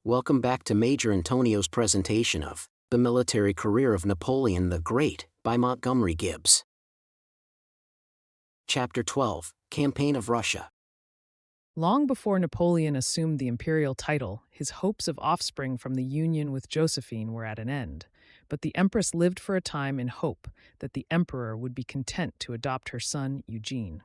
Welcome back to Major Intonio's presentation of The Military Career of Napoleon the Great by Montgomery Gibbs. Chapter 12, Campaign of Russia. Long before Napoleon assumed the imperial title, his hopes of offspring from the union with Josephine were at an end, but the empress lived for a time in hope that the emperor would be content to adopt her son Eugene.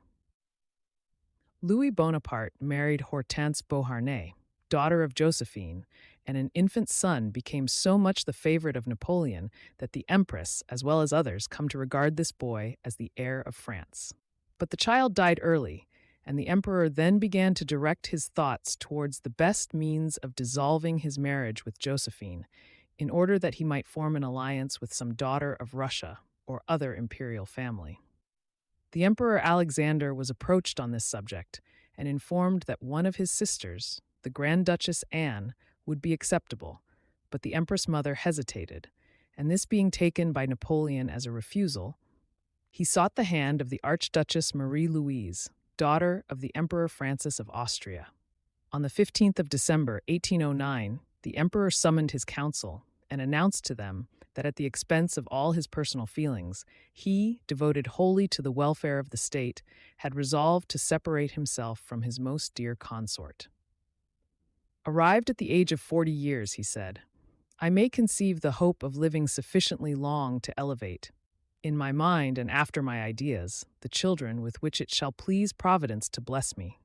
Louis Bonaparte married Hortense Beauharnais, daughter of Josephine, and an infant son became so much the favorite of Napoleon that the empress, as well as others, come to regard this boy as the heir of France. But the child died early, and the emperor then began to direct his thoughts towards the best means of dissolving his marriage with Josephine, in order that he might form an alliance with some daughter of Russia or other imperial family. The Emperor Alexander was approached on this subject and informed that one of his sisters, the Grand Duchess Anne, would be acceptable, but the Empress Mother hesitated, and this being taken by Napoleon as a refusal, he sought the hand of the Archduchess Marie-Louise, daughter of the Emperor Francis of Austria. On the 15th of December, 1809, the emperor summoned his council and announced to them that at the expense of all his personal feelings, he, devoted wholly to the welfare of the state, had resolved to separate himself from his most dear consort. Arrived at the age of 40 years, he said, I may conceive the hope of living sufficiently long to elevate, in my mind and after my ideas, the children with which it shall please Providence to bless me.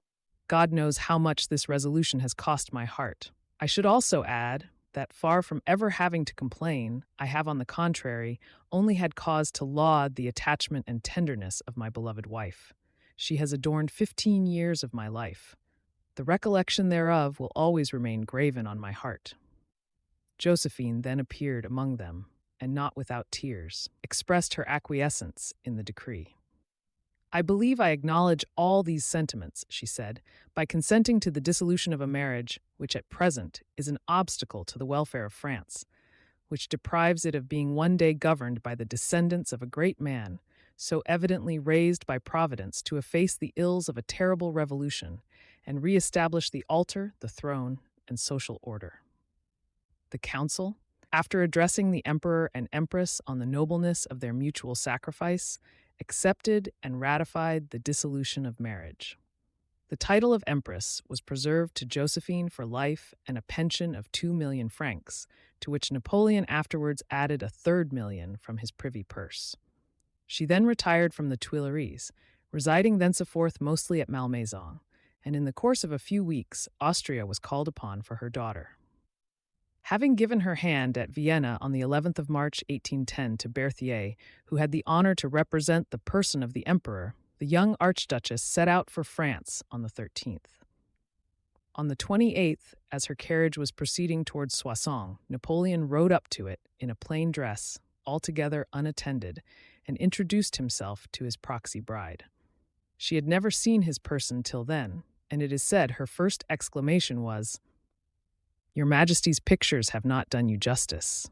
God knows how much this resolution has cost my heart. I should also add that, far from ever having to complain, I have, on the contrary, only had cause to laud the attachment and tenderness of my beloved wife. She has adorned 15 years of my life. The recollection thereof will always remain graven on my heart. Josephine then appeared among them, and not without tears, expressed her acquiescence in the decree. I believe I acknowledge all these sentiments, she said, by consenting to the dissolution of a marriage which at present is an obstacle to the welfare of France, which deprives it of being one day governed by the descendants of a great man, so evidently raised by Providence to efface the ills of a terrible revolution and re-establish the altar, the throne, and social order. The council, after addressing the emperor and empress on the nobleness of their mutual sacrifice, accepted and ratified the dissolution of marriage. The title of empress was preserved to Josephine for life and a pension of 2 million francs, to which Napoleon afterwards added a 3rd million from his privy purse. She then retired from the Tuileries, residing thenceforth mostly at Malmaison, and in the course of a few weeks, Austria was called upon for her daughter. Having given her hand at Vienna on the 11th of March, 1810, to Berthier, who had the honor to represent the person of the emperor, the young archduchess set out for France on the 13th. On the 28th, as her carriage was proceeding towards Soissons, Napoleon rode up to it in a plain dress, altogether unattended, and introduced himself to his proxy bride. She had never seen his person till then, and it is said her first exclamation was, Your Majesty's pictures have not done you justice.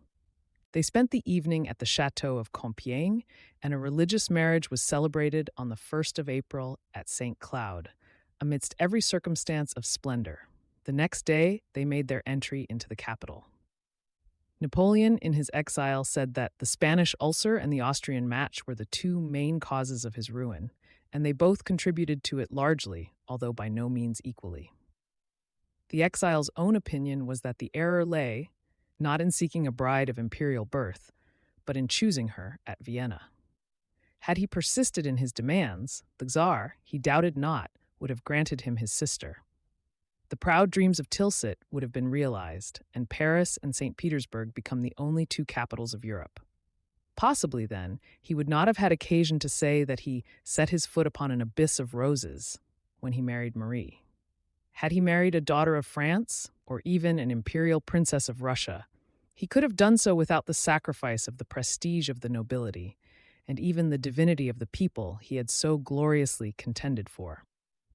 They spent the evening at the Château of Compiègne, and a religious marriage was celebrated on the 1st of April at St. Cloud, amidst every circumstance of splendor. The next day, they made their entry into the capital. Napoleon, in his exile, said that the Spanish ulcer and the Austrian match were the two main causes of his ruin, and they both contributed to it largely, although by no means equally. The exile's own opinion was that the error lay, not in seeking a bride of imperial birth, but in choosing her at Vienna. Had he persisted in his demands, the Tsar, he doubted not, would have granted him his sister. The proud dreams of Tilsit would have been realized, and Paris and St. Petersburg become the only two capitals of Europe. Possibly, then, he would not have had occasion to say that he set his foot upon an abyss of roses when he married Marie. Had he married a daughter of France, or even an imperial princess of Russia, he could have done so without the sacrifice of the prestige of the nobility, and even the divinity of the people he had so gloriously contended for.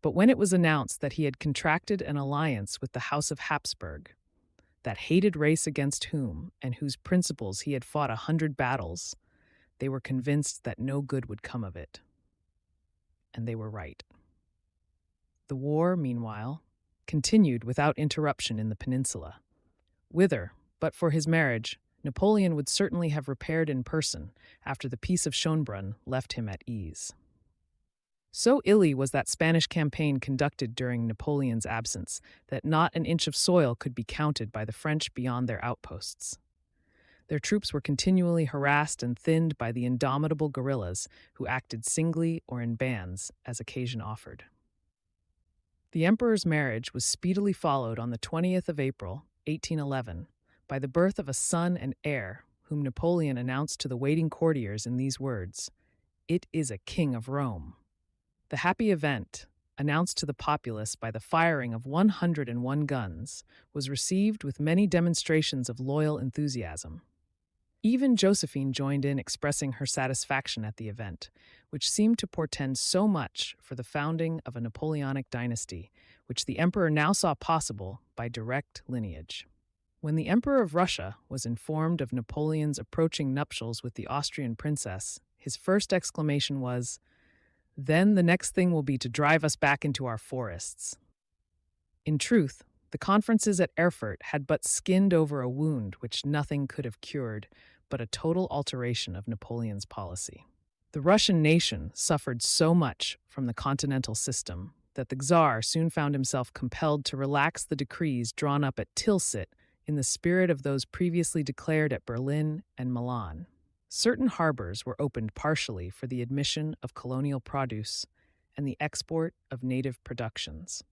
But when it was announced that he had contracted an alliance with the House of Habsburg, that hated race against whom and whose principles he had fought 100 battles, they were convinced that no good would come of it. And they were right. The war, meanwhile, continued without interruption in the peninsula, whither, but for his marriage, Napoleon would certainly have repaired in person after the Peace of Schönbrunn left him at ease. So illy was that Spanish campaign conducted during Napoleon's absence that not an inch of soil could be counted by the French beyond their outposts. Their troops were continually harassed and thinned by the indomitable guerrillas who acted singly or in bands as occasion offered. The emperor's marriage was speedily followed on the 20th of April, 1811, by the birth of a son and heir whom Napoleon announced to the waiting courtiers in these words, "It is a king of Rome." The happy event, announced to the populace by the firing of 101 guns, was received with many demonstrations of loyal enthusiasm. Even Josephine joined in expressing her satisfaction at the event, which seemed to portend so much for the founding of a Napoleonic dynasty, which the emperor now saw possible by direct lineage. When the Emperor of Russia was informed of Napoleon's approaching nuptials with the Austrian princess, his first exclamation was, "Then the next thing will be to drive us back into our forests." In truth, the conferences at Erfurt had but skinned over a wound which nothing could have cured, but a total alteration of Napoleon's policy. The Russian nation suffered so much from the continental system that the Tsar soon found himself compelled to relax the decrees drawn up at Tilsit in the spirit of those previously declared at Berlin and Milan. Certain harbors were opened partially for the admission of colonial produce and the export of native productions.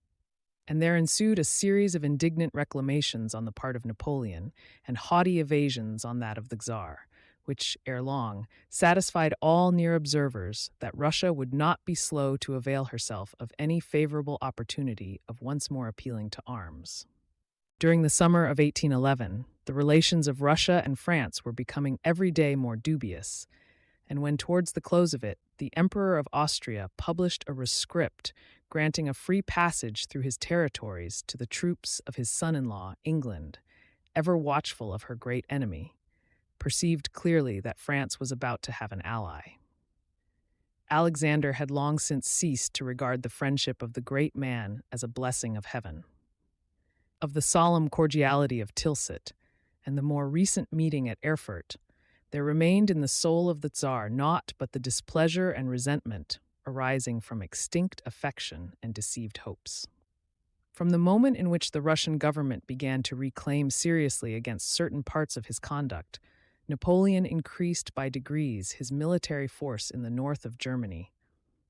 And there ensued a series of indignant reclamations on the part of Napoleon and haughty evasions on that of the Tsar, which, ere long, satisfied all near observers that Russia would not be slow to avail herself of any favorable opportunity of once more appealing to arms. During the summer of 1811, the relations of Russia and France were becoming every day more dubious, and when towards the close of it, the Emperor of Austria published a rescript granting a free passage through his territories to the troops of his son-in-law, England, ever watchful of her great enemy, perceived clearly that France was about to have an ally. Alexander had long since ceased to regard the friendship of the great man as a blessing of heaven. Of the solemn cordiality of Tilsit and the more recent meeting at Erfurt, there remained in the soul of the Tsar naught but the displeasure and resentment arising from extinct affection and deceived hopes. From the moment in which the Russian government began to reclaim seriously against certain parts of his conduct, Napoleon increased by degrees his military force in the north of Germany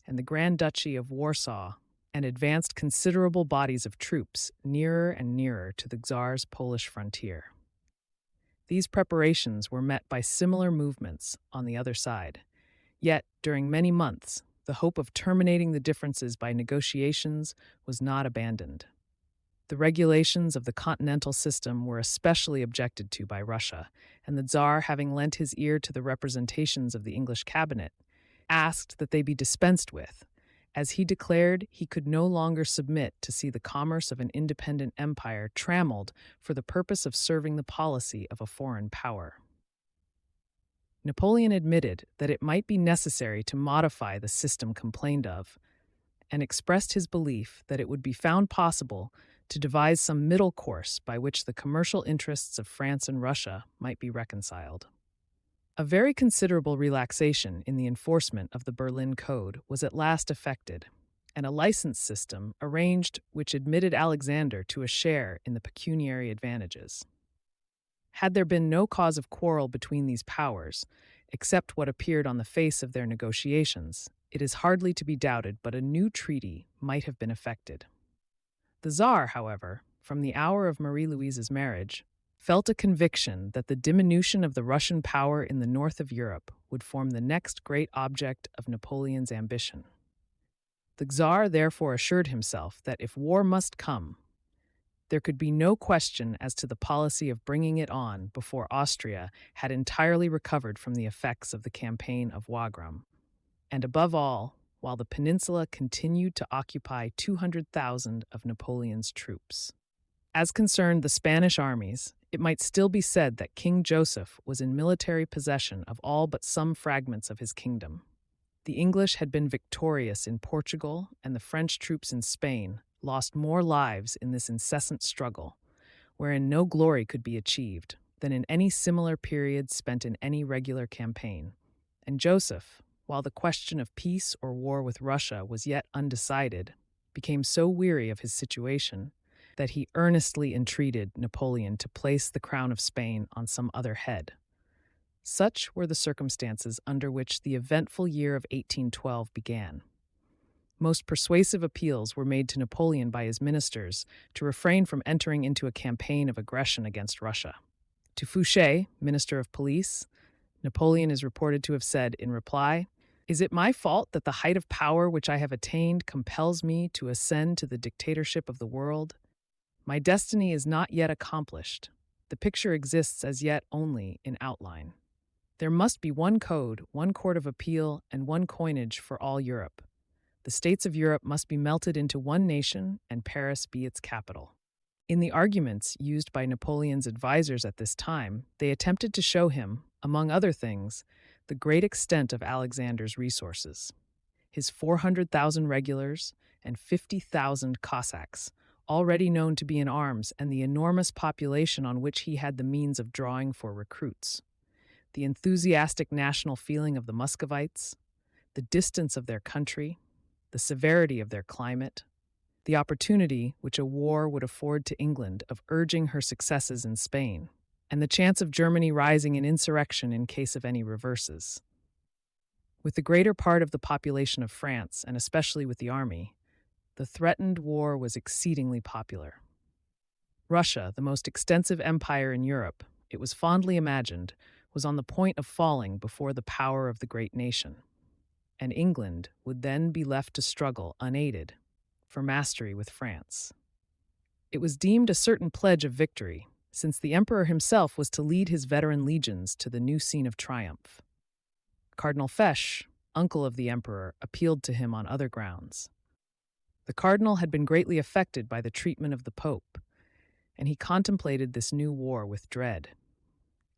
and the Grand Duchy of Warsaw, and advanced considerable bodies of troops nearer and nearer to the Tsar's Polish frontier. These preparations were met by similar movements on the other side. Yet, during many months, the hope of terminating the differences by negotiations was not abandoned. The regulations of the continental system were especially objected to by Russia, and the Tsar, having lent his ear to the representations of the English cabinet, asked that they be dispensed with, as he declared he could no longer submit to see the commerce of an independent empire trammeled for the purpose of serving the policy of a foreign power. Napoleon admitted that it might be necessary to modify the system complained of, and expressed his belief that it would be found possible to devise some middle course by which the commercial interests of France and Russia might be reconciled. A very considerable relaxation in the enforcement of the Berlin Code was at last effected, and a license system arranged which admitted Alexander to a share in the pecuniary advantages. Had there been no cause of quarrel between these powers, except what appeared on the face of their negotiations, it is hardly to be doubted but a new treaty might have been effected. The Tsar, however, from the hour of Marie-Louise's marriage, felt a conviction that the diminution of the Russian power in the north of Europe would form the next great object of Napoleon's ambition. The Tsar therefore assured himself that if war must come, there could be no question as to the policy of bringing it on before Austria had entirely recovered from the effects of the campaign of Wagram, and above all, while the peninsula continued to occupy 200,000 of Napoleon's troops. As concerned the Spanish armies, it might still be said that King Joseph was in military possession of all but some fragments of his kingdom. The English had been victorious in Portugal, and the French troops in Spain lost more lives in this incessant struggle, wherein no glory could be achieved, than in any similar period spent in any regular campaign. And Joseph, while the question of peace or war with Russia was yet undecided, became so weary of his situation that he earnestly entreated Napoleon to place the crown of Spain on some other head. Such were the circumstances under which the eventful year of 1812 began. Most persuasive appeals were made to Napoleon by his ministers to refrain from entering into a campaign of aggression against Russia. To Fouché, Minister of Police, Napoleon is reported to have said in reply, "Is it my fault that the height of power which I have attained compels me to ascend to the dictatorship of the world? My destiny is not yet accomplished. The picture exists as yet only in outline. There must be one code, one court of appeal, and one coinage for all Europe. The states of Europe must be melted into one nation, and Paris be its capital." In the arguments used by Napoleon's advisors at this time, they attempted to show him, among other things, the great extent of Alexander's resources. His 400,000 regulars and 50,000 Cossacks, already known to be in arms, and the enormous population on which he had the means of drawing for recruits. The enthusiastic national feeling of the Muscovites, the distance of their country, the severity of their climate, the opportunity which a war would afford to England of urging her successes in Spain, and the chance of Germany rising in insurrection in case of any reverses. With the greater part of the population of France, and especially with the army, the threatened war was exceedingly popular. Russia, the most extensive empire in Europe, it was fondly imagined, was on the point of falling before the power of the great nation, and England would then be left to struggle unaided for mastery with France. It was deemed a certain pledge of victory, since the emperor himself was to lead his veteran legions to the new scene of triumph. Cardinal Fesch, uncle of the emperor, appealed to him on other grounds. The cardinal had been greatly affected by the treatment of the pope, and he contemplated this new war with dread,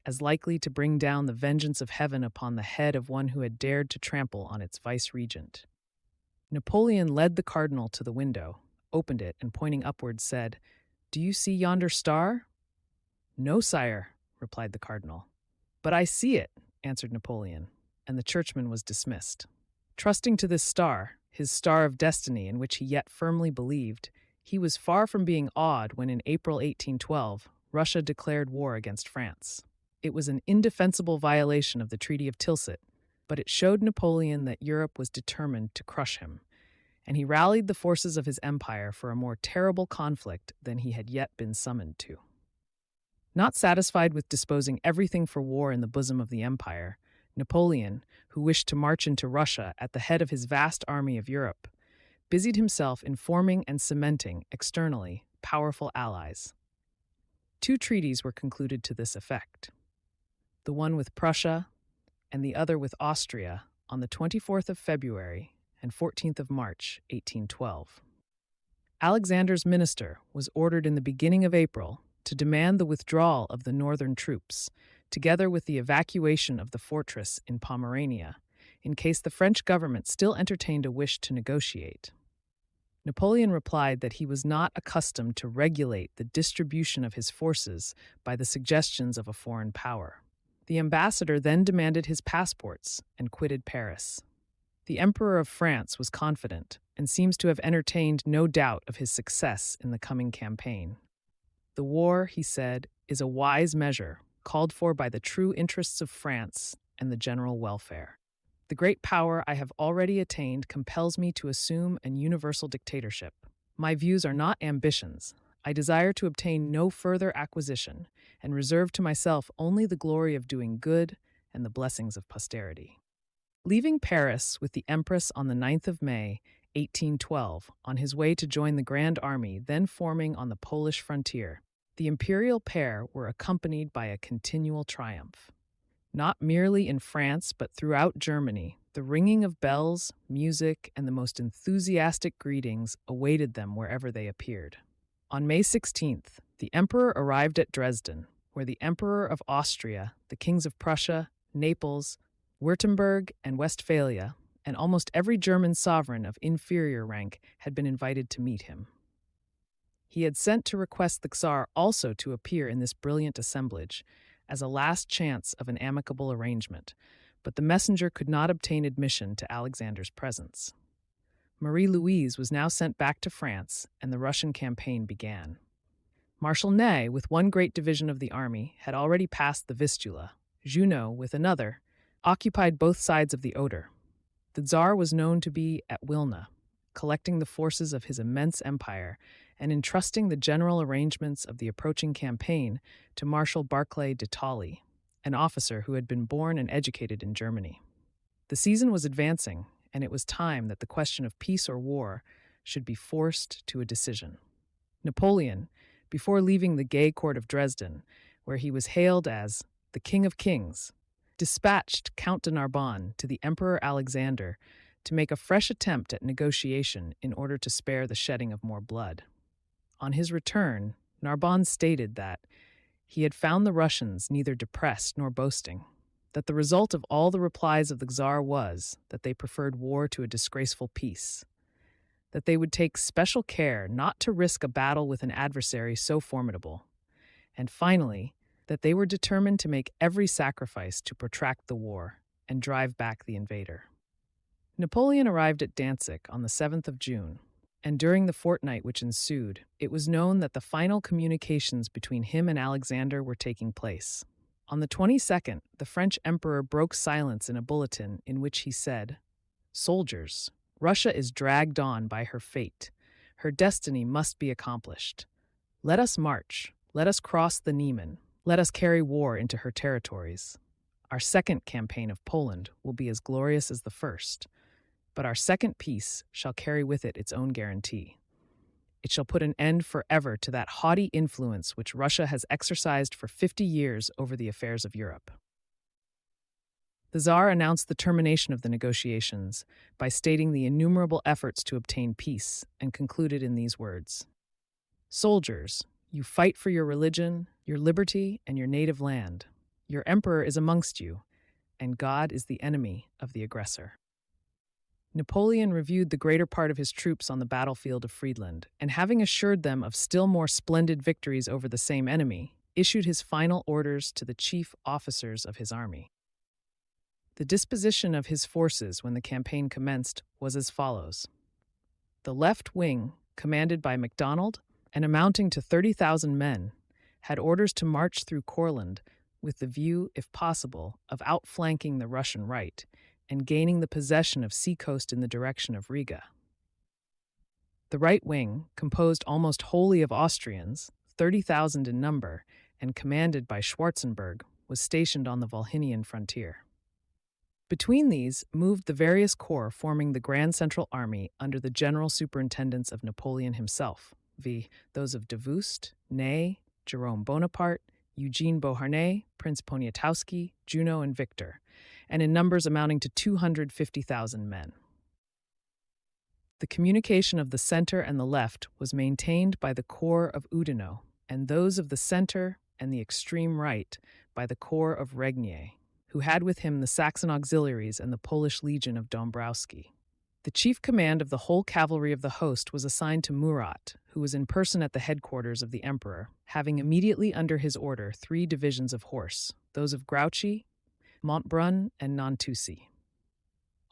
as likely to bring down the vengeance of heaven upon the head of one who had dared to trample on its vice-regent. Napoleon led the cardinal to the window, opened it, and pointing upwards said, "Do you see yonder star?" "No, sire," replied the cardinal. "But I see it," answered Napoleon, and the churchman was dismissed. Trusting to this star, his star of destiny in which he yet firmly believed, he was far from being awed when in April 1812 Russia declared war against France. It was an indefensible violation of the Treaty of Tilsit, but it showed Napoleon that Europe was determined to crush him, and he rallied the forces of his empire for a more terrible conflict than he had yet been summoned to. Not satisfied with disposing everything for war in the bosom of the empire, Napoleon, who wished to march into Russia at the head of his vast army of Europe, busied himself in forming and cementing, externally, powerful allies. 2 treaties were concluded to this effect. The one with Prussia and the other with Austria on the 24th of February and 14th of March, 1812. Alexander's minister was ordered in the beginning of April to demand the withdrawal of the northern troops, together with the evacuation of the fortress in Pomerania, in case the French government still entertained a wish to negotiate. Napoleon replied that he was not accustomed to regulate the distribution of his forces by the suggestions of a foreign power. The ambassador then demanded his passports and quitted Paris. The Emperor of France was confident and seems to have entertained no doubt of his success in the coming campaign. "The war," he said, "is a wise measure, called for by the true interests of France and the general welfare. The great power I have already attained compels me to assume an universal dictatorship. My views are not ambitions. I desire to obtain no further acquisition, and reserve to myself only the glory of doing good and the blessings of posterity." Leaving Paris with the Empress on the 9th of May, 1812, on his way to join the Grand Army then forming on the Polish frontier, the imperial pair were accompanied by a continual triumph. Not merely in France, but throughout Germany, the ringing of bells, music, and the most enthusiastic greetings awaited them wherever they appeared. On May 16th, the emperor arrived at Dresden, where the Emperor of Austria, the kings of Prussia, Naples, Württemberg, and Westphalia, and almost every German sovereign of inferior rank had been invited to meet him. He had sent to request the Czar also to appear in this brilliant assemblage as a last chance of an amicable arrangement, but the messenger could not obtain admission to Alexander's presence. Marie-Louise was now sent back to France, and the Russian campaign began. Marshal Ney, with one great division of the army, had already passed the Vistula. Junot, with another, occupied both sides of the Oder. The Tsar was known to be at Wilna, collecting the forces of his immense empire and entrusting the general arrangements of the approaching campaign to Marshal Barclay de Tolly, an officer who had been born and educated in Germany. The season was advancing, and it was time that the question of peace or war should be forced to a decision. Napoleon, before leaving the gay court of Dresden, where he was hailed as the King of Kings, dispatched Count de Narbonne to the Emperor Alexander to make a fresh attempt at negotiation in order to spare the shedding of more blood. On his return, Narbonne stated that he had found the Russians neither depressed nor boasting, that the result of all the replies of the Tsar was that they preferred war to a disgraceful peace, that they would take special care not to risk a battle with an adversary so formidable, and finally, that they were determined to make every sacrifice to protract the war and drive back the invader. Napoleon arrived at Danzig on the 7th of June, and during the fortnight which ensued, it was known that the final communications between him and Alexander were taking place. On the 22nd, the French emperor broke silence in a bulletin in which he said, "Soldiers, Russia is dragged on by her fate. Her destiny must be accomplished. Let us march. Let us cross the Niemen. Let us carry war into her territories. Our second campaign of Poland will be as glorious as the first, but our second peace shall carry with it its own guarantee. It shall put an end forever to that haughty influence which Russia has exercised for 50 years over the affairs of Europe." The Tsar announced the termination of the negotiations by stating the innumerable efforts to obtain peace and concluded in these words: "Soldiers, you fight for your religion, your liberty, and your native land. Your emperor is amongst you, and God is the enemy of the aggressor." Napoleon reviewed the greater part of his troops on the battlefield of Friedland, and having assured them of still more splendid victories over the same enemy, issued his final orders to the chief officers of his army. The disposition of his forces when the campaign commenced was as follows. The left wing, commanded by MacDonald and amounting to 30,000 men, had orders to march through Courland with the view, if possible, of outflanking the Russian right and gaining the possession of seacoast in the direction of Riga. The right wing, composed almost wholly of Austrians, 30,000 in number, and commanded by Schwarzenberg, was stationed on the Volhynian frontier. Between these moved the various corps forming the Grand Central Army under the general superintendence of Napoleon himself, viz., those of Davoust, Ney, Jerome Bonaparte, Eugene Beauharnais, Prince Poniatowski, Junot, and Victor, and in numbers amounting to 250,000 men. The communication of the center and the left was maintained by the corps of Oudinot, and those of the center and the extreme right by the corps of Regnier, who had with him the Saxon auxiliaries and the Polish legion of Dombrowski. The chief command of the whole cavalry of the host was assigned to Murat, who was in person at the headquarters of the emperor, having immediately under his order 3 divisions of horse, those of Grouchy, Montbrun, and Nantucy.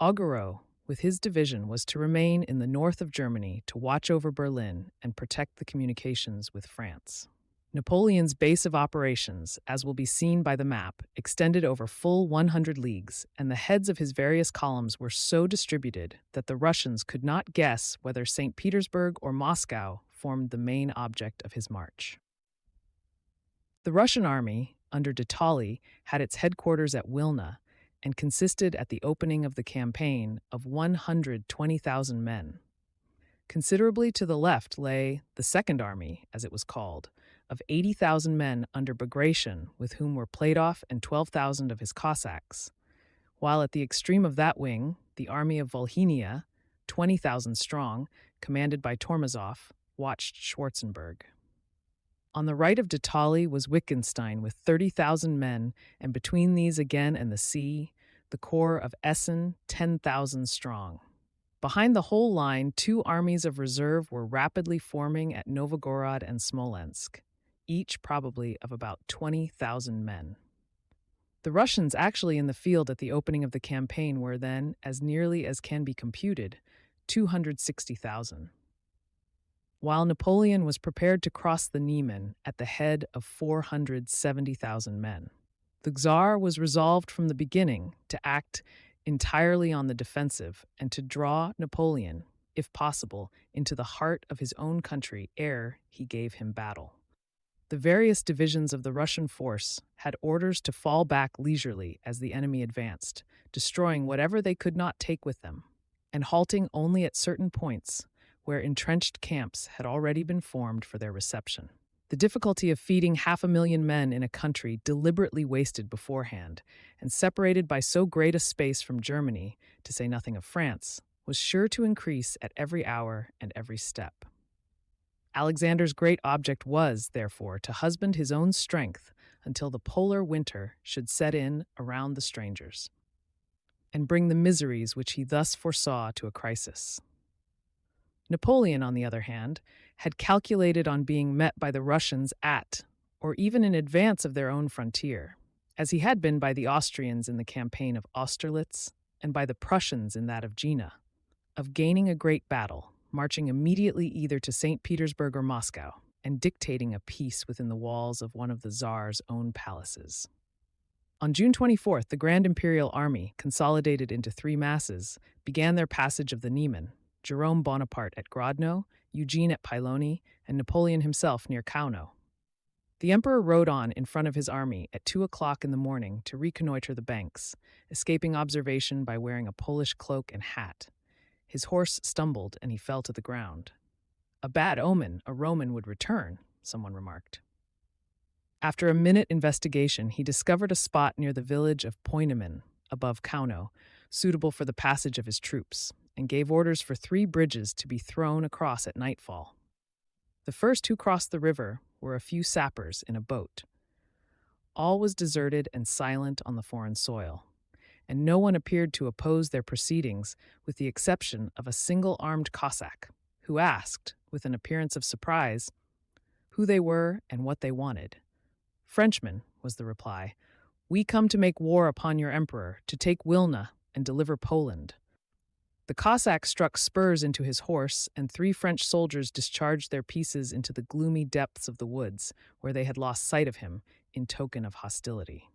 Augereau, with his division, was to remain in the north of Germany to watch over Berlin and protect the communications with France. Napoleon's base of operations, as will be seen by the map, extended over full 100 leagues, and the heads of his various columns were so distributed that the Russians could not guess whether St. Petersburg or Moscow formed the main object of his march. The Russian army, under de Tolly, had its headquarters at Wilna and consisted at the opening of the campaign of 120,000 men. Considerably to the left lay the Second Army, as it was called, of 80,000 men under Bagration, with whom were Pladoff and 12,000 of his Cossacks, while at the extreme of that wing, the army of Volhynia, 20,000 strong, commanded by Tormazov, watched Schwarzenberg. On the right of de Tolly was Wittgenstein with 30,000 men, and between these again and the sea, the corps of Essen, 10,000 strong. Behind the whole line, two armies of reserve were rapidly forming at Novgorod and Smolensk, each probably of about 20,000 men. The Russians actually in the field at the opening of the campaign were then, as nearly as can be computed, 260,000. While Napoleon was prepared to cross the Niemen at the head of 470,000 men. The Tsar was resolved from the beginning to act entirely on the defensive and to draw Napoleon, if possible, into the heart of his own country ere he gave him battle. The various divisions of the Russian force had orders to fall back leisurely as the enemy advanced, destroying whatever they could not take with them, and halting only at certain points where entrenched camps had already been formed for their reception. The difficulty of feeding 500,000 men in a country deliberately wasted beforehand and separated by so great a space from Germany, to say nothing of France, was sure to increase at every hour and every step. Alexander's great object was, therefore, to husband his own strength until the polar winter should set in around the strangers, and bring the miseries which he thus foresaw to a crisis. Napoleon, on the other hand, had calculated on being met by the Russians at, or even in advance of their own frontier, as he had been by the Austrians in the campaign of Austerlitz and by the Prussians in that of Jena, of gaining a great battle, marching immediately either to St. Petersburg or Moscow, and dictating a peace within the walls of one of the Tsar's own palaces. On June 24th, the Grand Imperial Army, consolidated into three masses, began their passage of the Niemen, Jerome Bonaparte at Grodno, Eugene at Pylone, and Napoleon himself near Kauno. The emperor rode on in front of his army at 2 o'clock in the morning to reconnoiter the banks, escaping observation by wearing a Polish cloak and hat. His horse stumbled and he fell to the ground. A bad omen, a Roman would return, someone remarked. After a minute investigation, he discovered a spot near the village of Poinemen, above Kauno, suitable for the passage of his troops, and gave orders for 3 bridges to be thrown across at nightfall. The first who crossed the river were a few sappers in a boat. All was deserted and silent on the foreign soil, and no one appeared to oppose their proceedings with the exception of a single-armed Cossack, who asked, with an appearance of surprise, who they were and what they wanted. "Frenchmen," was the reply, "we come to make war upon your emperor, to take Wilna and deliver Poland." The Cossack struck spurs into his horse, and 3 French soldiers discharged their pieces into the gloomy depths of the woods, where they had lost sight of him, in token of hostility.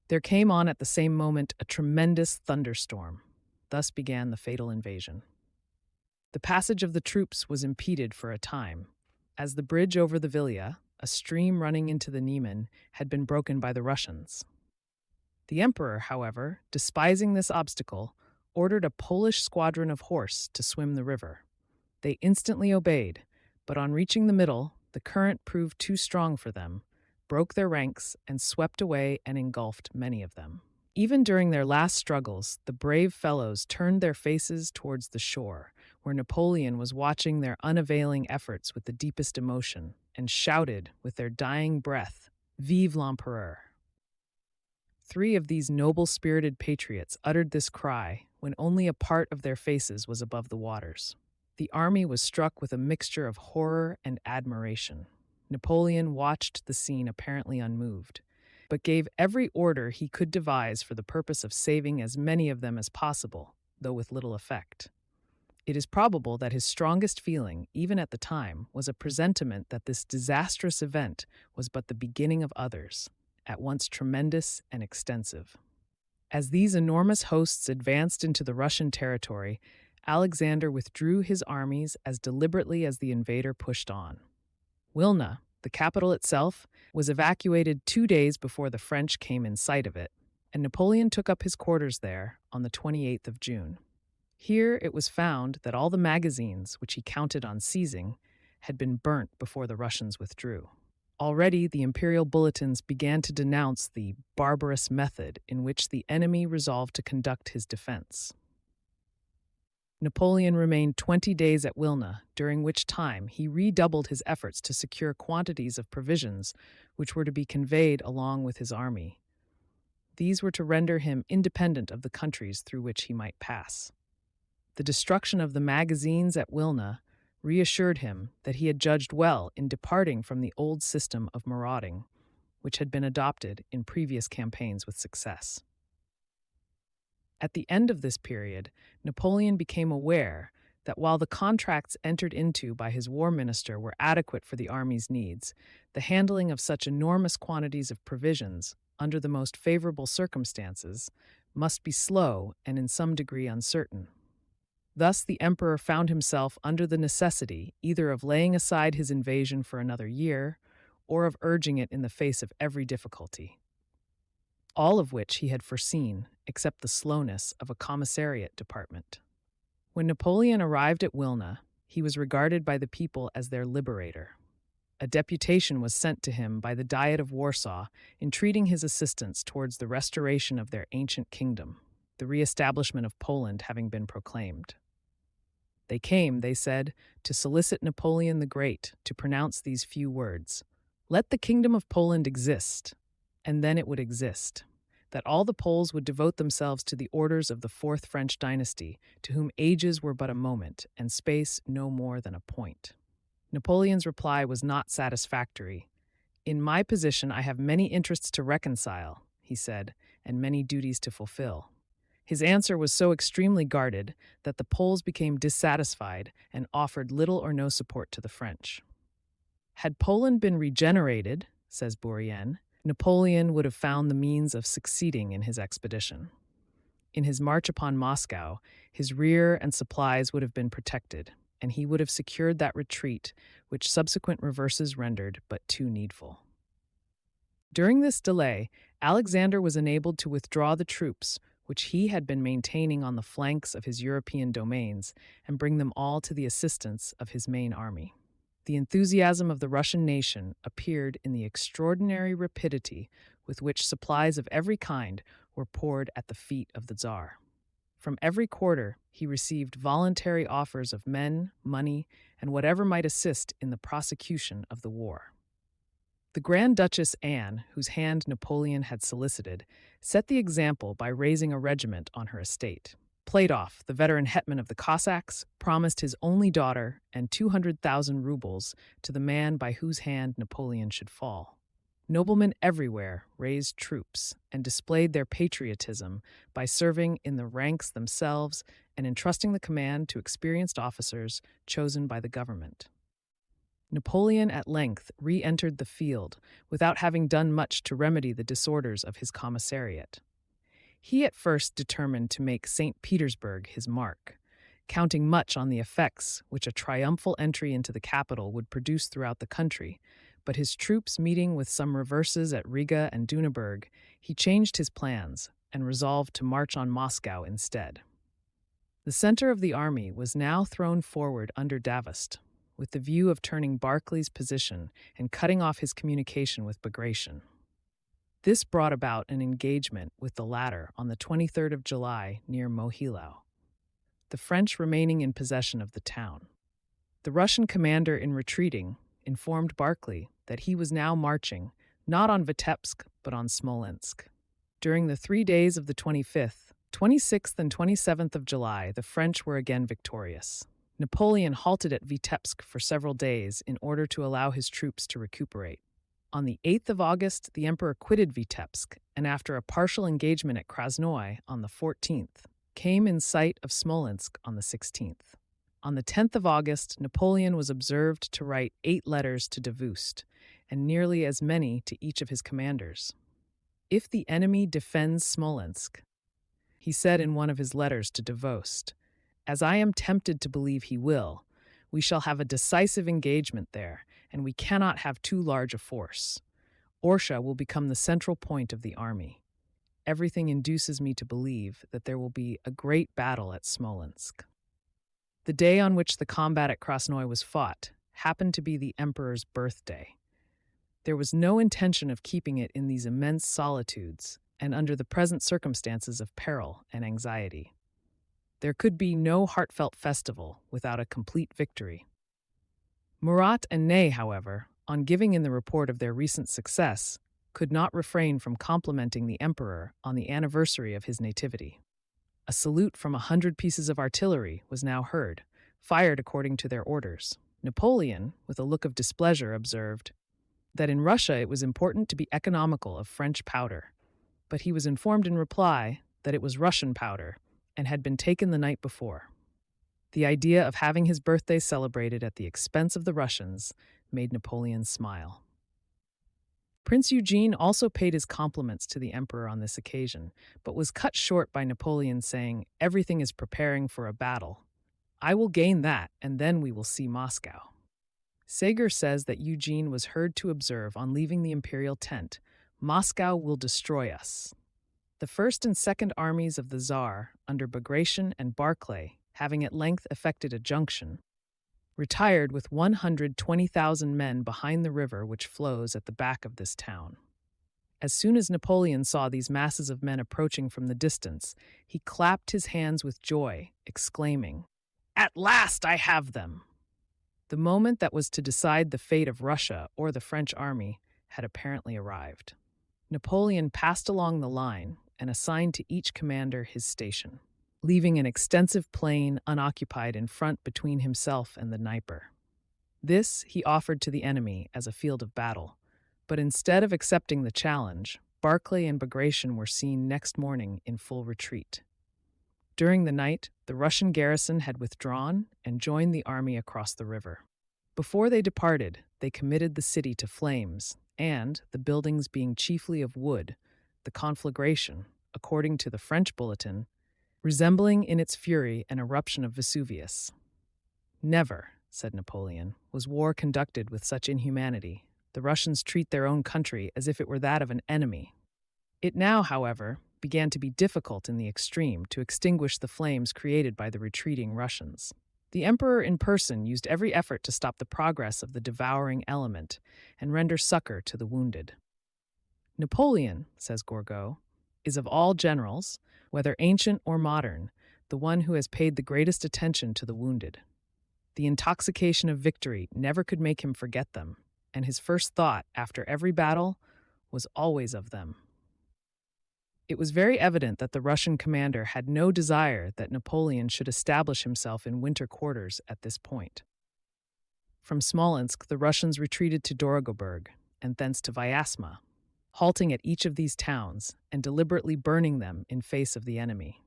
There came on at the same moment a tremendous thunderstorm. Thus began the fatal invasion. The passage of the troops was impeded for a time, as the bridge over the Vilia, a stream running into the Niemen, had been broken by the Russians. The emperor, however, despising this obstacle, ordered a Polish squadron of horse to swim the river. They instantly obeyed, but on reaching the middle, the current proved too strong for them, broke their ranks, and swept away and engulfed many of them. Even during their last struggles, the brave fellows turned their faces towards the shore, where Napoleon was watching their unavailing efforts with the deepest emotion, and shouted with their dying breath, "Vive l'Empereur!" 3 of these noble-spirited patriots uttered this cry when only a part of their faces was above the waters. The army was struck with a mixture of horror and admiration. Napoleon watched the scene apparently unmoved, but gave every order he could devise for the purpose of saving as many of them as possible, though with little effect. It is probable that his strongest feeling, even at the time, was a presentiment that this disastrous event was but the beginning of others, at once tremendous and extensive. As these enormous hosts advanced into the Russian territory, Alexander withdrew his armies as deliberately as the invader pushed on. Wilna, the capital itself, was evacuated 2 days before the French came in sight of it, and Napoleon took up his quarters there on the 28th of June. Here it was found that all the magazines, which he counted on seizing, had been burnt before the Russians withdrew. Already the imperial bulletins began to denounce the barbarous method in which the enemy resolved to conduct his defense. Napoleon remained 20 days at Wilna, during which time he redoubled his efforts to secure quantities of provisions which were to be conveyed along with his army. These were to render him independent of the countries through which he might pass. The destruction of the magazines at Wilna reassured him that he had judged well in departing from the old system of marauding, which had been adopted in previous campaigns with success. At the end of this period, Napoleon became aware that while the contracts entered into by his war minister were adequate for the army's needs, the handling of such enormous quantities of provisions, under the most favorable circumstances, must be slow and in some degree uncertain. Thus the emperor found himself under the necessity either of laying aside his invasion for another year, or of urging it in the face of every difficulty. All of which he had foreseen, except the slowness of a commissariat department. When Napoleon arrived at Wilna, he was regarded by the people as their liberator. A deputation was sent to him by the Diet of Warsaw, entreating his assistance towards the restoration of their ancient kingdom, the re-establishment of Poland having been proclaimed. They came, they said, to solicit Napoleon the Great to pronounce these few words: "Let the kingdom of Poland exist," and then it would exist, that all the Poles would devote themselves to the orders of the Fourth French dynasty, to whom ages were but a moment, and space no more than a point. Napoleon's reply was not satisfactory. "In my position I have many interests to reconcile," he said, "and many duties to fulfill." His answer was so extremely guarded that the Poles became dissatisfied and offered little or no support to the French. Had Poland been regenerated, says Bourrienne, Napoleon would have found the means of succeeding in his expedition. In his march upon Moscow, his rear and supplies would have been protected, and he would have secured that retreat which subsequent reverses rendered but too needful. During this delay, Alexander was enabled to withdraw the troops which he had been maintaining on the flanks of his European domains and bring them all to the assistance of his main army. The enthusiasm of the Russian nation appeared in the extraordinary rapidity with which supplies of every kind were poured at the feet of the Tsar. From every quarter he received voluntary offers of men, money, and whatever might assist in the prosecution of the war. The Grand Duchess Anne, whose hand Napoleon had solicited, set the example by raising a regiment on her estate. Platoff, the veteran hetman of the Cossacks, promised his only daughter and 200,000 rubles to the man by whose hand Napoleon should fall. Noblemen everywhere raised troops and displayed their patriotism by serving in the ranks themselves and entrusting the command to experienced officers chosen by the government. Napoleon at length re-entered the field without having done much to remedy the disorders of his commissariat. He at first determined to make St. Petersburg his mark, counting much on the effects which a triumphal entry into the capital would produce throughout the country, but his troops meeting with some reverses at Riga and Dunaburg, he changed his plans and resolved to march on Moscow instead. The center of the army was now thrown forward under Davoust, with the view of turning Barclay's position and cutting off his communication with Bagration. This brought about an engagement with the latter on the 23rd of July near Eylau, the French remaining in possession of the town. The Russian commander in retreating informed Barclay that he was now marching not on Vitebsk but on Smolensk. During the 3 days of the 25th, 26th, and 27th of July, the French were again victorious. Napoleon halted at Vitebsk for several days in order to allow his troops to recuperate. On the 8th of August, the emperor quitted Vitebsk, and after a partial engagement at Krasnoy on the 14th, came in sight of Smolensk on the 16th. On the 10th of August, Napoleon was observed to write 8 letters to Davoust, and nearly as many to each of his commanders. "If the enemy defends Smolensk," he said in one of his letters to Davoust, "as I am tempted to believe he will, we shall have a decisive engagement there, and we cannot have too large a force. Orsha will become the central point of the army. Everything induces me to believe that there will be a great battle at Smolensk." The day on which the combat at Krasnoy was fought happened to be the emperor's birthday. There was no intention of keeping it in these immense solitudes and under the present circumstances of peril and anxiety. There could be no heartfelt festival without a complete victory. Murat and Ney, however, on giving in the report of their recent success, could not refrain from complimenting the emperor on the anniversary of his nativity. A salute from 100 pieces of artillery was now heard, fired according to their orders. Napoleon, with a look of displeasure, observed that in Russia it was important to be economical of French powder, but he was informed in reply that it was Russian powder and had been taken the night before. The idea of having his birthday celebrated at the expense of the Russians made Napoleon smile. Prince Eugene also paid his compliments to the emperor on this occasion, but was cut short by Napoleon saying, "Everything is preparing for a battle. I will gain that, and then we will see Moscow." Sager says that Eugene was heard to observe on leaving the imperial tent, "Moscow will destroy us." The First and Second Armies of the Tsar, under Bagration and Barclay, having at length effected a junction, retired with 120,000 men behind the river which flows at the back of this town. As soon as Napoleon saw these masses of men approaching from the distance, he clapped his hands with joy, exclaiming, "At last I have them!" The moment that was to decide the fate of Russia or the French army had apparently arrived. Napoleon passed along the line and assigned to each commander his station, leaving an extensive plain unoccupied in front between himself and the Dnieper. This he offered to the enemy as a field of battle, but instead of accepting the challenge, Barclay and Bagration were seen next morning in full retreat. During the night, the Russian garrison had withdrawn and joined the army across the river. Before they departed, they committed the city to flames, and, the buildings being chiefly of wood, the conflagration, according to the French bulletin, resembling in its fury an eruption of Vesuvius. "Never," said Napoleon, "was war conducted with such inhumanity. The Russians treat their own country as if it were that of an enemy." It now, however, began to be difficult in the extreme to extinguish the flames created by the retreating Russians. The emperor in person used every effort to stop the progress of the devouring element and render succor to the wounded. "Napoleon," says Gourgaud, "is of all generals, whether ancient or modern, the one who has paid the greatest attention to the wounded. The intoxication of victory never could make him forget them, and his first thought after every battle was always of them." It was very evident that the Russian commander had no desire that Napoleon should establish himself in winter quarters at this point. From Smolensk, the Russians retreated to Dorogoberg, and thence to Vyazma, halting at each of these towns and deliberately burning them in face of the enemy.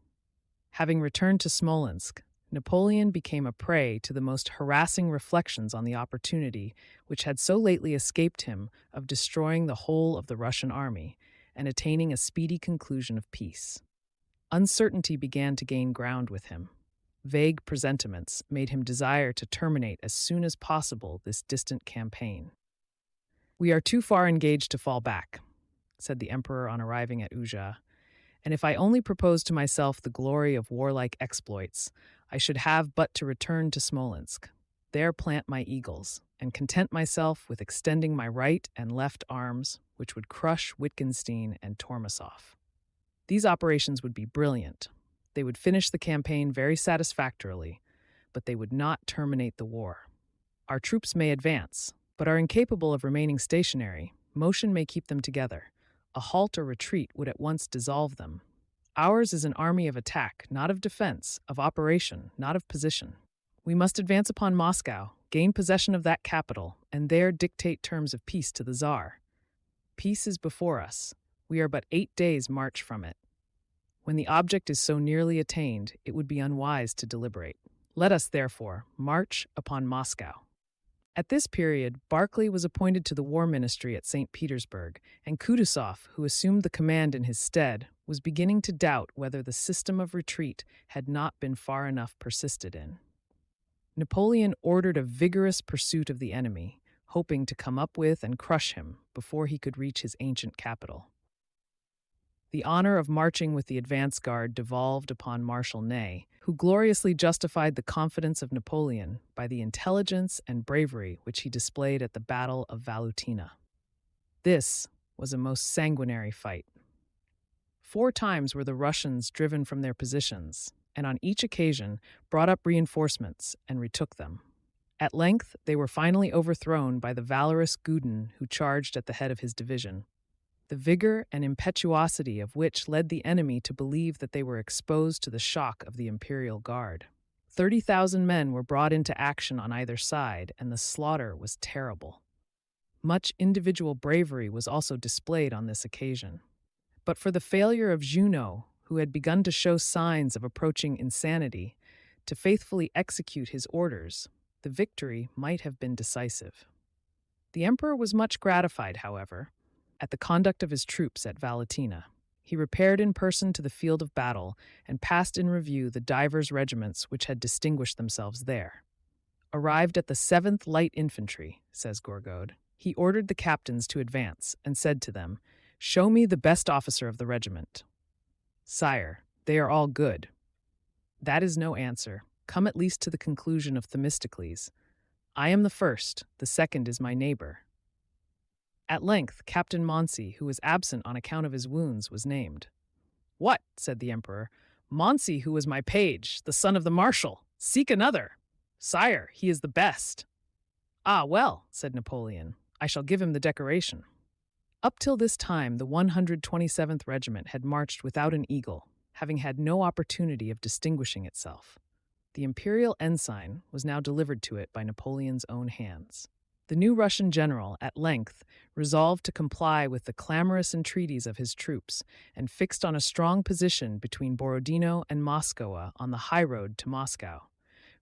Having returned to Smolensk, Napoleon became a prey to the most harassing reflections on the opportunity which had so lately escaped him of destroying the whole of the Russian army and attaining a speedy conclusion of peace. Uncertainty began to gain ground with him. Vague presentiments made him desire to terminate as soon as possible this distant campaign. "We are too far engaged to fall back," said the emperor on arriving at Uja, "and if I only proposed to myself the glory of warlike exploits, I should have but to return to Smolensk, there plant my eagles, and content myself with extending my right and left arms, which would crush Wittgenstein and Tormasov. These operations would be brilliant. They would finish the campaign very satisfactorily, but they would not terminate the war. Our troops may advance, but are incapable of remaining stationary. Motion may keep them together. A halt or retreat would at once dissolve them. Ours is an army of attack, not of defense, of operation, not of position. We must advance upon Moscow, gain possession of that capital, and there dictate terms of peace to the Tsar. Peace is before us. We are but 8 days' march from it. When the object is so nearly attained, it would be unwise to deliberate. Let us, therefore, march upon Moscow." At this period, Barclay was appointed to the War Ministry at St. Petersburg, and Kutuzov, who assumed the command in his stead, was beginning to doubt whether the system of retreat had not been far enough persisted in. Napoleon ordered a vigorous pursuit of the enemy, hoping to come up with and crush him before he could reach his ancient capital. The honor of marching with the advance guard devolved upon Marshal Ney, who gloriously justified the confidence of Napoleon by the intelligence and bravery which he displayed at the Battle of Valutina. This was a most sanguinary fight. 4 times were the Russians driven from their positions, and on each occasion brought up reinforcements and retook them. At length, they were finally overthrown by the valorous Gudin, who charged at the head of his division. the vigor and impetuosity of which led the enemy to believe that they were exposed to the shock of the Imperial Guard. 30,000 men were brought into action on either side, and the slaughter was terrible. Much individual bravery was also displayed on this occasion. But for the failure of Junot, who had begun to show signs of approaching insanity, to faithfully execute his orders, the victory might have been decisive. The emperor was much gratified, however, at the conduct of his troops at Valentina. He repaired in person to the field of battle and passed in review the divers regiments which had distinguished themselves there. Arrived at the 7th Light Infantry, says Gourgaud, he ordered the captains to advance and said to them, "Show me the best officer of the regiment." "Sire, they are all good." "That is no answer. Come at least to the conclusion of Themistocles. I am the first, the second is my neighbor." At length, Captain Moncey, who was absent on account of his wounds, was named. "What?" said the emperor. "Moncey, who was my page, the son of the marshal. Seek another." "Sire, he is the best." "Ah, well," said Napoleon, "I shall give him the decoration." Up till this time, the 127th Regiment had marched without an eagle, having had no opportunity of distinguishing itself. The imperial ensign was now delivered to it by Napoleon's own hands. The new Russian general, at length, resolved to comply with the clamorous entreaties of his troops and fixed on a strong position between Borodino and Moscow on the high road to Moscow,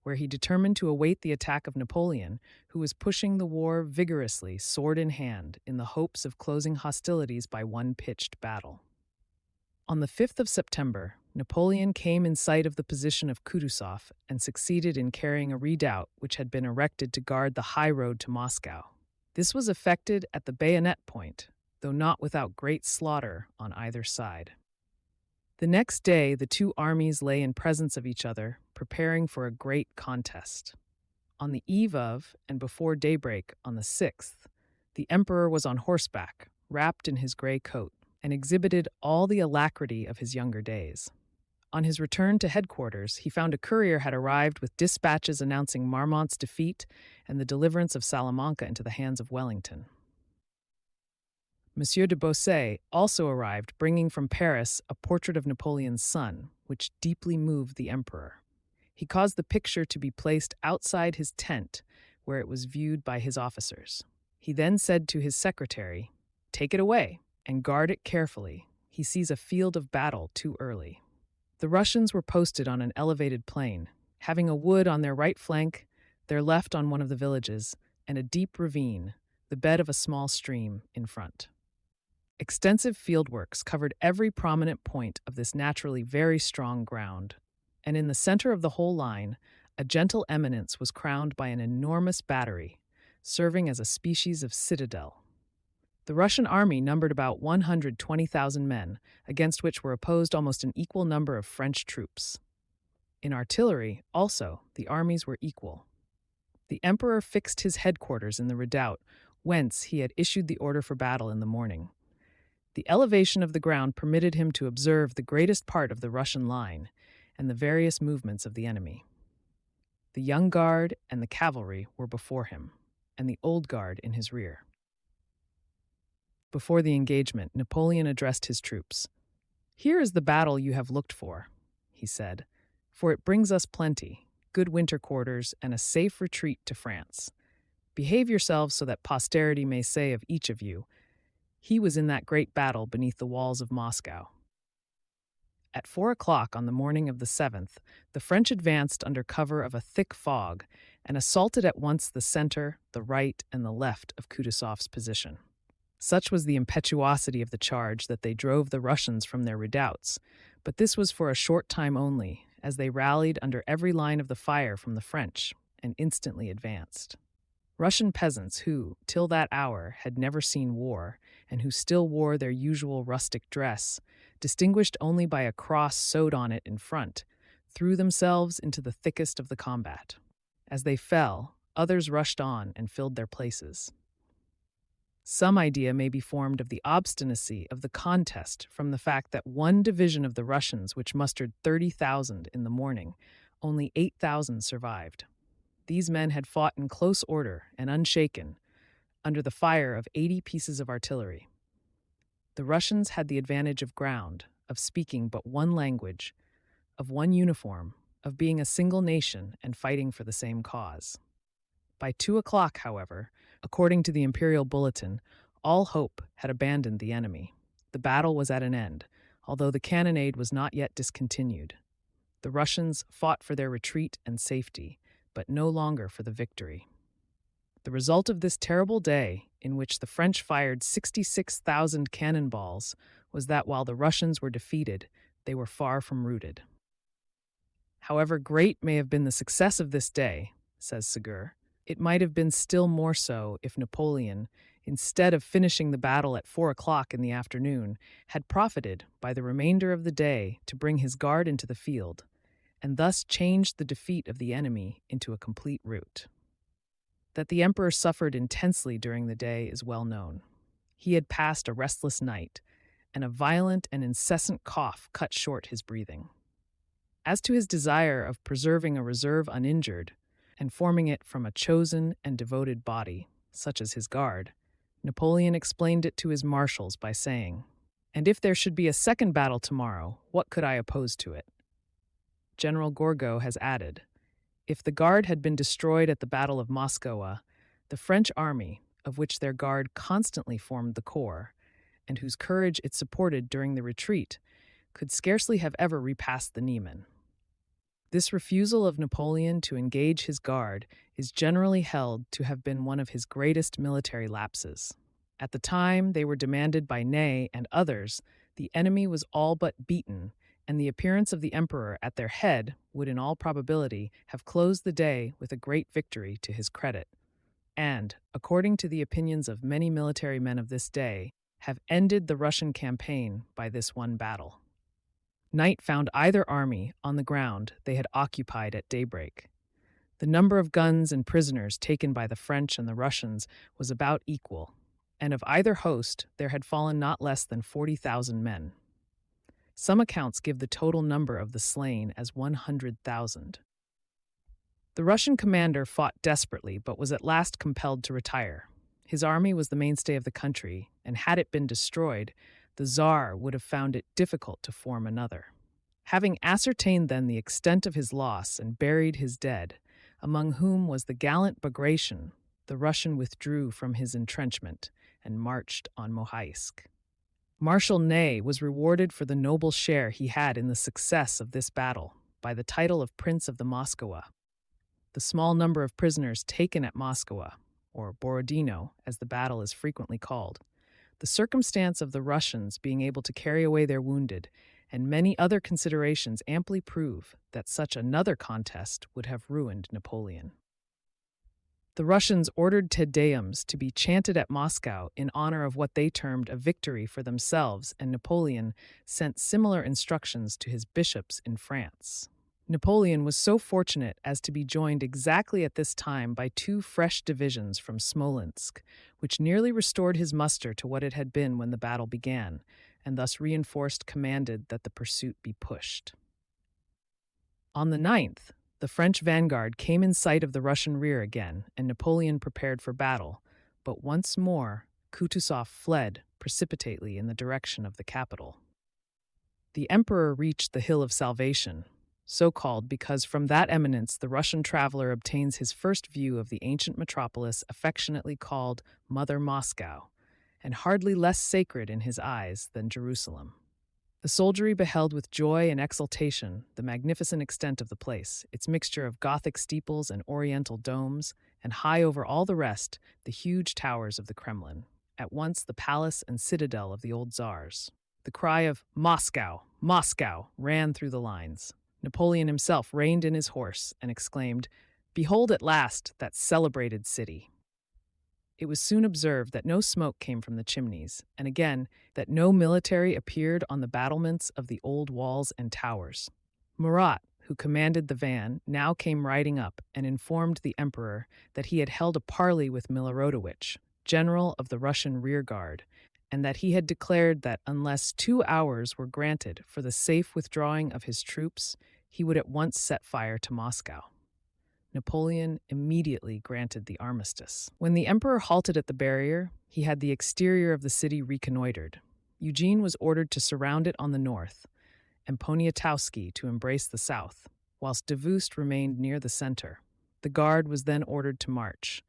where he determined to await the attack of Napoleon, who was pushing the war vigorously, sword in hand, in the hopes of closing hostilities by one pitched battle. On the 5th of September, Napoleon came in sight of the position of Kutuzov and succeeded in carrying a redoubt which had been erected to guard the high road to Moscow. This was effected at the bayonet point, though not without great slaughter on either side. The next day, the two armies lay in presence of each other, preparing for a great contest. On the eve of, and before daybreak on the 6th, the emperor was on horseback, wrapped in his gray coat, and exhibited all the alacrity of his younger days. On his return to headquarters, he found a courier had arrived with dispatches announcing Marmont's defeat and the deliverance of Salamanca into the hands of Wellington. Monsieur de Beausset also arrived, bringing from Paris a portrait of Napoleon's son, which deeply moved the emperor. He caused the picture to be placed outside his tent, where it was viewed by his officers. He then said to his secretary, "Take it away and guard it carefully. He sees a field of battle too early." The Russians were posted on an elevated plain, having a wood on their right flank, their left on one of the villages, and a deep ravine, the bed of a small stream, in front. Extensive fieldworks covered every prominent point of this naturally very strong ground, and in the center of the whole line, a gentle eminence was crowned by an enormous battery, serving as a species of citadel. The Russian army numbered about 120,000 men, against which were opposed almost an equal number of French troops. In artillery, also, the armies were equal. The emperor fixed his headquarters in the redoubt, whence he had issued the order for battle in the morning. The elevation of the ground permitted him to observe the greatest part of the Russian line and the various movements of the enemy. The young guard and the cavalry were before him, and the old guard in his rear. Before the engagement, Napoleon addressed his troops. "Here is the battle you have looked for," he said, "for it brings us plenty, good winter quarters, and a safe retreat to France. Behave yourselves so that posterity may say of each of you, 'He was in that great battle beneath the walls of Moscow.'" At 4 o'clock on the morning of the 7th, the French advanced under cover of a thick fog and assaulted at once the center, the right, and the left of Kutuzov's position. Such was the impetuosity of the charge that they drove the Russians from their redoubts, but this was for a short time only, as they rallied under every line of the fire from the French and instantly advanced. Russian peasants who, till that hour, had never seen war, and who still wore their usual rustic dress, distinguished only by a cross sewed on it in front, threw themselves into the thickest of the combat. As they fell, others rushed on and filled their places. Some idea may be formed of the obstinacy of the contest from the fact that one division of the Russians, which mustered 30,000 in the morning, only 8,000 survived. These men had fought in close order and unshaken, under the fire of 80 pieces of artillery. The Russians had the advantage of ground, of speaking but one language, of one uniform, of being a single nation and fighting for the same cause. By 2 o'clock, however, according to the imperial bulletin, all hope had abandoned the enemy. The battle was at an end, although the cannonade was not yet discontinued. The Russians fought for their retreat and safety, but no longer for the victory. The result of this terrible day, in which the French fired 66,000 cannonballs, was that while the Russians were defeated, they were far from routed. However great may have been the success of this day, says Ségur, it might have been still more so if Napoleon, instead of finishing the battle at 4 o'clock in the afternoon, had profited by the remainder of the day to bring his guard into the field, and thus changed the defeat of the enemy into a complete rout. That the emperor suffered intensely during the day is well known. He had passed a restless night, and a violent and incessant cough cut short his breathing. As to his desire of preserving a reserve uninjured, and forming it from a chosen and devoted body, such as his guard, Napoleon explained it to his marshals by saying, "And if there should be a second battle tomorrow, what could I oppose to it?" General Gourgaud has added, "If the guard had been destroyed at the Battle of Moscow, the French army, of which their guard constantly formed the core, and whose courage it supported during the retreat, could scarcely have ever repassed the Niemen." This refusal of Napoleon to engage his guard is generally held to have been one of his greatest military lapses. At the time they were demanded by Ney and others, the enemy was all but beaten, and the appearance of the emperor at their head would in all probability have closed the day with a great victory to his credit, and, according to the opinions of many military men of this day, have ended the Russian campaign by this one battle. Night found either army on the ground they had occupied at daybreak. The number of guns and prisoners taken by the French and the Russians was about equal, and of either host there had fallen not less than 40,000 men. Some accounts give the total number of the slain as 100,000. The Russian commander fought desperately but was at last compelled to retire. His army was the mainstay of the country, and had it been destroyed, the Tsar would have found it difficult to form another. Having ascertained then the extent of his loss and buried his dead, among whom was the gallant Bagration, the Russian withdrew from his entrenchment and marched on Mohaisk. Marshal Ney was rewarded for the noble share he had in the success of this battle by the title of Prince of the Moskowa. The small number of prisoners taken at Moskowa, or Borodino, as the battle is frequently called, the circumstance of the Russians being able to carry away their wounded, and many other considerations amply prove that such another contest would have ruined Napoleon. The Russians ordered Te Deums to be chanted at Moscow in honor of what they termed a victory for themselves, and Napoleon sent similar instructions to his bishops in France. Napoleon was so fortunate as to be joined exactly at this time by 2 fresh divisions from Smolensk, which nearly restored his muster to what it had been when the battle began, and thus reinforced commanded that the pursuit be pushed. On the 9th, the French vanguard came in sight of the Russian rear again, and Napoleon prepared for battle, but once more Kutuzov fled precipitately in the direction of the capital. The emperor reached the Hill of Salvation, so called because from that eminence the Russian traveler obtains his first view of the ancient metropolis affectionately called Mother Moscow, and hardly less sacred in his eyes than Jerusalem. The soldiery beheld with joy and exultation the magnificent extent of the place, its mixture of Gothic steeples and Oriental domes, and high over all the rest, the huge towers of the Kremlin, at once the palace and citadel of the old Tsars. The cry of "Moscow! Moscow!" ran through the lines. Napoleon himself reined in his horse and exclaimed, "Behold at last that celebrated city." It was soon observed that no smoke came from the chimneys, and again that no military appeared on the battlements of the old walls and towers. Murat, who commanded the van, now came riding up and informed the emperor that he had held a parley with Milorodovich, general of the Russian rearguard, and that he had declared that unless 2 hours were granted for the safe withdrawing of his troops, he would at once set fire to Moscow. Napoleon immediately granted the armistice. When the emperor halted at the barrier, he had the exterior of the city reconnoitered. Eugene was ordered to surround it on the north, and Poniatowski to embrace the south, whilst Davoust remained near the center. The guard was then ordered to march,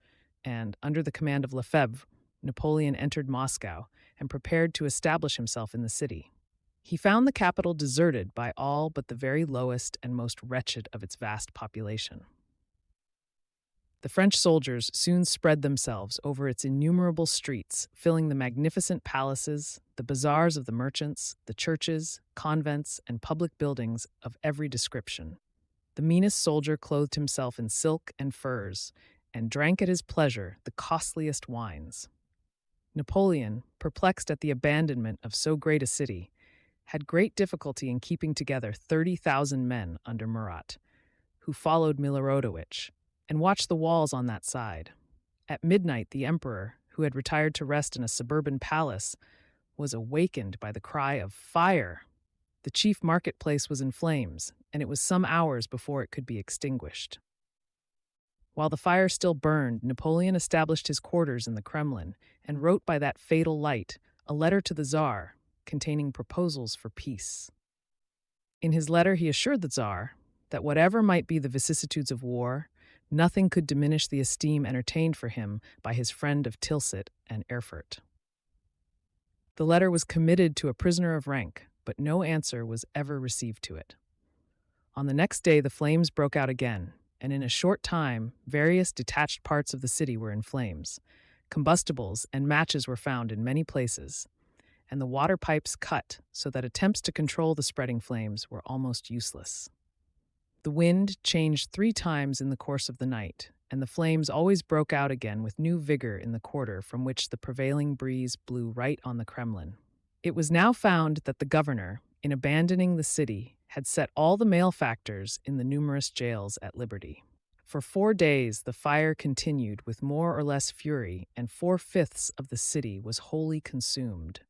and, under the command of Lefebvre, Napoleon entered Moscow and prepared to establish himself in the city. He found the capital deserted by all but the very lowest and most wretched of its vast population. The French soldiers soon spread themselves over its innumerable streets, filling the magnificent palaces, the bazaars of the merchants, the churches, convents, and public buildings of every description. The meanest soldier clothed himself in silk and furs, and drank at his pleasure the costliest wines. Napoleon, perplexed at the abandonment of so great a city, had great difficulty in keeping together 30,000 men under Murat, who followed Milorodowicz, and watched the walls on that side. At midnight, the emperor, who had retired to rest in a suburban palace, was awakened by the cry of fire. The chief marketplace was in flames, and it was some hours before it could be extinguished. While the fire still burned, Napoleon established his quarters in the Kremlin and wrote by that fatal light a letter to the Tsar containing proposals for peace. In his letter, he assured the Tsar that whatever might be the vicissitudes of war, nothing could diminish the esteem entertained for him by his friend of Tilsit and Erfurt. The letter was committed to a prisoner of rank, but no answer was ever received to it. On the next day, the flames broke out again, and in a short time, various detached parts of the city were in flames. Combustibles and matches were found in many places, and the water pipes cut so that attempts to control the spreading flames were almost useless. The wind changed 3 times in the course of the night, and the flames always broke out again with new vigor in the quarter from which the prevailing breeze blew right on the Kremlin. It was now found that the governor, in abandoning the city, had set all the malefactors in the numerous jails at liberty. For 4 days the fire continued with more or less fury, and 4/5 of the city was wholly consumed.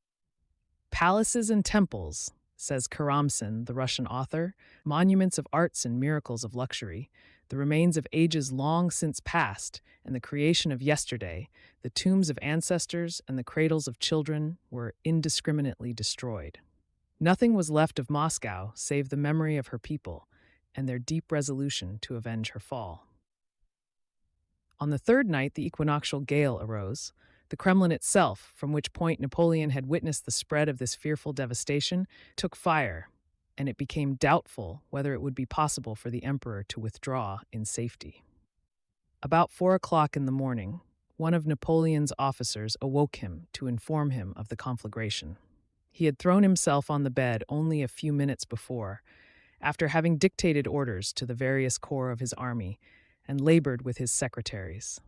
Palaces and temples, says Karamsin, the Russian author, monuments of arts and miracles of luxury, the remains of ages long since past, and the creation of yesterday, the tombs of ancestors and the cradles of children were indiscriminately destroyed. Nothing was left of Moscow save the memory of her people and their deep resolution to avenge her fall. On the 3rd night, the equinoctial gale arose. The Kremlin itself, from which point Napoleon had witnessed the spread of this fearful devastation, took fire, and it became doubtful whether it would be possible for the emperor to withdraw in safety. About 4 o'clock in the morning, one of Napoleon's officers awoke him to inform him of the conflagration. He had thrown himself on the bed only a few minutes before, after having dictated orders to the various corps of his army and labored with his secretaries.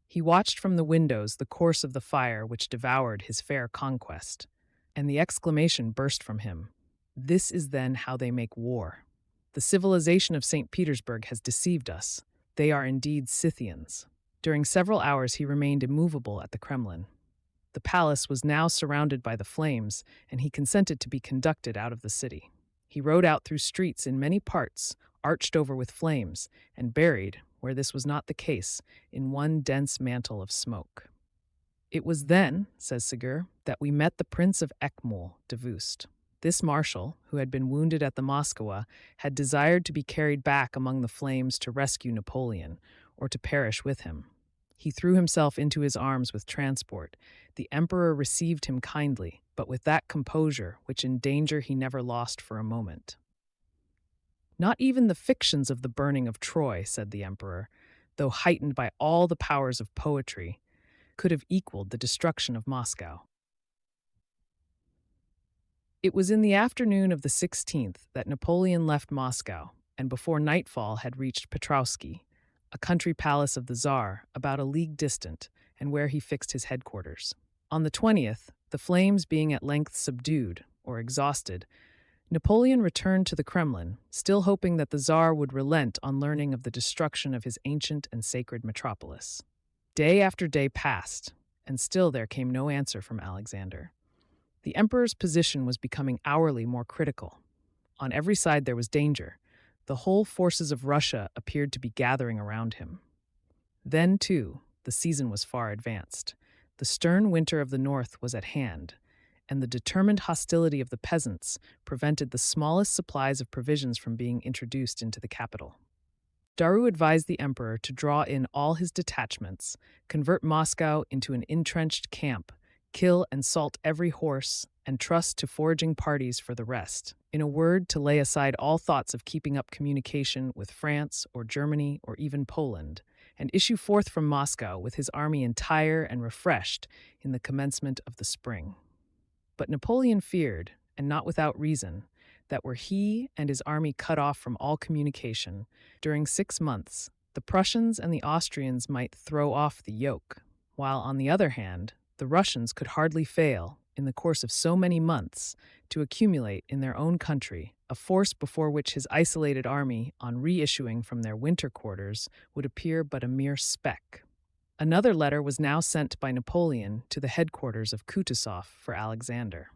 He watched from the windows the course of the fire which devoured his fair conquest, and the exclamation burst from him, "This is then how they make war. The civilization of St. Petersburg has deceived us. They are indeed Scythians." During several hours he remained immovable at the Kremlin. The palace was now surrounded by the flames, and he consented to be conducted out of the city. He rode out through streets in many parts, arched over with flames, and buried, where this was not the case, in one dense mantle of smoke. "It was then," says Ségur, "that we met the Prince of Eckmühl, Davoust. This marshal, who had been wounded at the Moskwa, had desired to be carried back among the flames to rescue Napoleon, or to perish with him. He threw himself into his arms with transport. The emperor received him kindly, but with that composure which in danger he never lost for a moment. Not even the fictions of the burning of Troy, said the emperor, though heightened by all the powers of poetry, could have equaled the destruction of Moscow." It was in the afternoon of the 16th that Napoleon left Moscow, and before nightfall had reached Petrovsky, a country palace of the Tsar, about a league distant, and where he fixed his headquarters. On the 20th, the flames being at length subdued, or exhausted, Napoleon returned to the Kremlin, still hoping that the Tsar would relent on learning of the destruction of his ancient and sacred metropolis. Day after day passed, and still there came no answer from Alexander. The emperor's position was becoming hourly more critical. On every side there was danger. The whole forces of Russia appeared to be gathering around him. Then, too, the season was far advanced. The stern winter of the north was at hand, and the determined hostility of the peasants prevented the smallest supplies of provisions from being introduced into the capital. Daru advised the emperor to draw in all his detachments, convert Moscow into an entrenched camp, kill and salt every horse, and trust to foraging parties for the rest. In a word, to lay aside all thoughts of keeping up communication with France or Germany or even Poland, and issue forth from Moscow with his army entire and refreshed in the commencement of the spring. But Napoleon feared, and not without reason, that were he and his army cut off from all communication, during 6 months, the Prussians and the Austrians might throw off the yoke, while, on the other hand, the Russians could hardly fail, in the course of so many months, to accumulate in their own country a force before which his isolated army, on reissuing from their winter quarters, would appear but a mere speck. Another letter was now sent by Napoleon to the headquarters of Kutuzov for Alexander.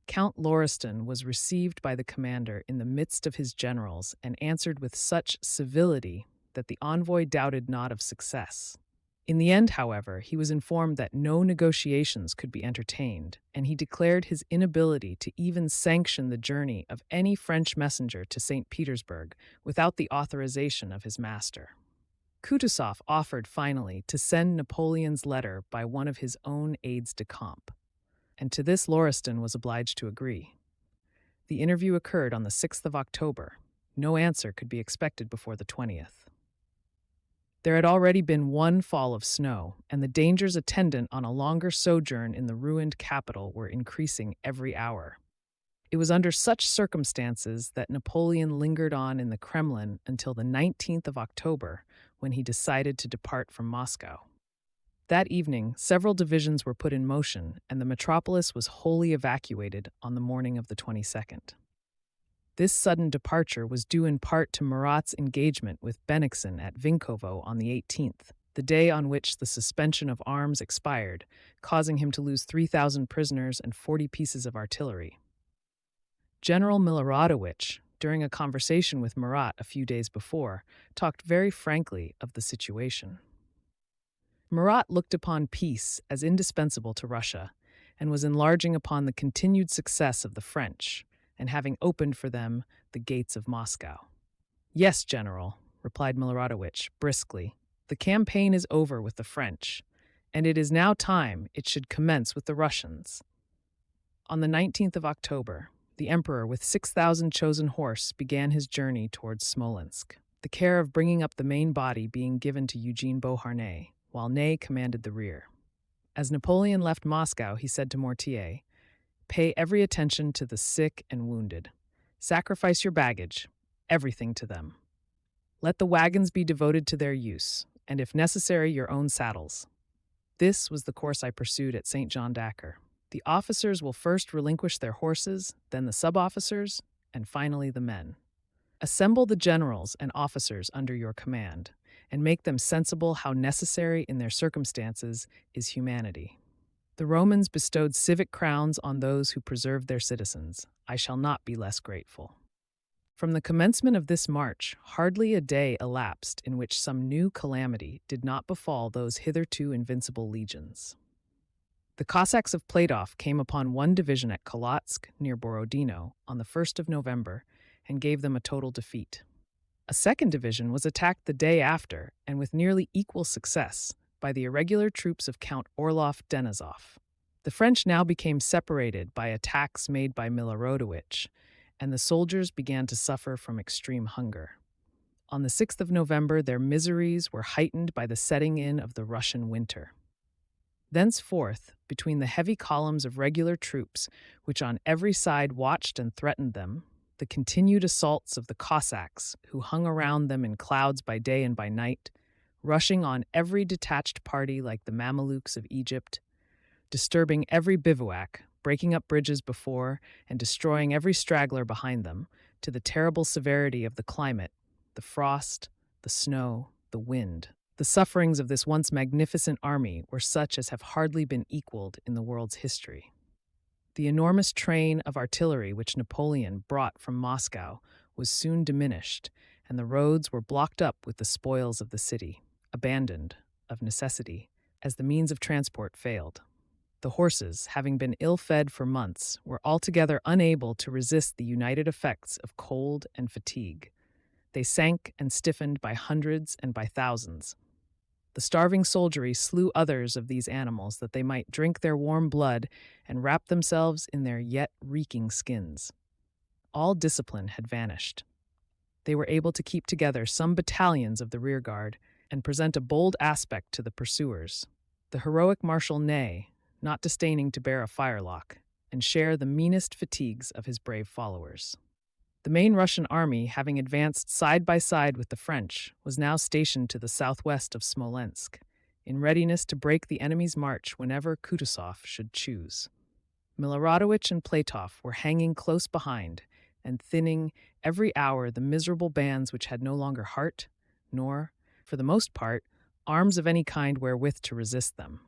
Count Lauriston was received by the commander in the midst of his generals and answered with such civility that the envoy doubted not of success. In the end, however, he was informed that no negotiations could be entertained, and he declared his inability to even sanction the journey of any French messenger to St. Petersburg without the authorization of his master. Kutuzov offered finally to send Napoleon's letter by one of his own aides-de-camp, and to this Lauriston was obliged to agree. The interview occurred on the 6th of October. No answer could be expected before the 20th. There had already been one fall of snow, and the dangers attendant on a longer sojourn in the ruined capital were increasing every hour. It was under such circumstances that Napoleon lingered on in the Kremlin until the 19th of October, when he decided to depart from Moscow. That evening, several divisions were put in motion, and the metropolis was wholly evacuated on the morning of the 22nd. This sudden departure was due in part to Murat's engagement with Bennigsen at Vinkovo on the 18th, the day on which the suspension of arms expired, causing him to lose 3,000 prisoners and 40 pieces of artillery. General Miloradovich, during a conversation with Murat a few days before, talked very frankly of the situation. Murat looked upon peace as indispensable to Russia, and was enlarging upon the continued success of the French, and having opened for them the gates of Moscow. "Yes, General," replied Miloradovich briskly, "the campaign is over with the French, and it is now time it should commence with the Russians." On the 19th of October, the Emperor with 6,000 chosen horse began his journey towards Smolensk, the care of bringing up the main body being given to Eugene Beauharnais, while Ney commanded the rear. As Napoleon left Moscow, he said to Mortier, "Pay every attention to the sick and wounded. Sacrifice your baggage, everything to them. Let the wagons be devoted to their use, and if necessary, your own saddles. This was the course I pursued at St. Jean d'Acre. The officers will first relinquish their horses, then the sub-officers, and finally the men. Assemble the generals and officers under your command, and make them sensible how necessary in their circumstances is humanity. The Romans bestowed civic crowns on those who preserved their citizens. I shall not be less grateful." From the commencement of this march, hardly a day elapsed in which some new calamity did not befall those hitherto invincible legions. The Cossacks of Platov came upon one division at Kolotsk, near Borodino, on the 1st of November, and gave them a total defeat. A second division was attacked the day after, and with nearly equal success, by the irregular troops of Count Orloff Denisov. The French now became separated by attacks made by Miloradovich, and the soldiers began to suffer from extreme hunger. On the 6th of November, their miseries were heightened by the setting in of the Russian winter. Thenceforth, between the heavy columns of regular troops, which on every side watched and threatened them, the continued assaults of the Cossacks, who hung around them in clouds by day and by night, rushing on every detached party like the Mamelukes of Egypt, disturbing every bivouac, breaking up bridges before, and destroying every straggler behind them, to the terrible severity of the climate, the frost, the snow, the wind. The sufferings of this once magnificent army were such as have hardly been equaled in the world's history. The enormous train of artillery which Napoleon brought from Moscow was soon diminished, and the roads were blocked up with the spoils of the city, abandoned, of necessity, as the means of transport failed. The horses, having been ill-fed for months, were altogether unable to resist the united effects of cold and fatigue. They sank and stiffened by hundreds and by thousands. The starving soldiery slew others of these animals that they might drink their warm blood and wrap themselves in their yet reeking skins. All discipline had vanished. They were able to keep together some battalions of the rearguard and present a bold aspect to the pursuers. The heroic Marshal Ney, not disdaining to bear a firelock and share the meanest fatigues of his brave followers. The main Russian army, having advanced side by side with the French, was now stationed to the southwest of Smolensk, in readiness to break the enemy's march whenever Kutuzov should choose. Miloradovich and Platov were hanging close behind and thinning every hour the miserable bands which had no longer heart, nor, for the most part, arms of any kind wherewith to resist them.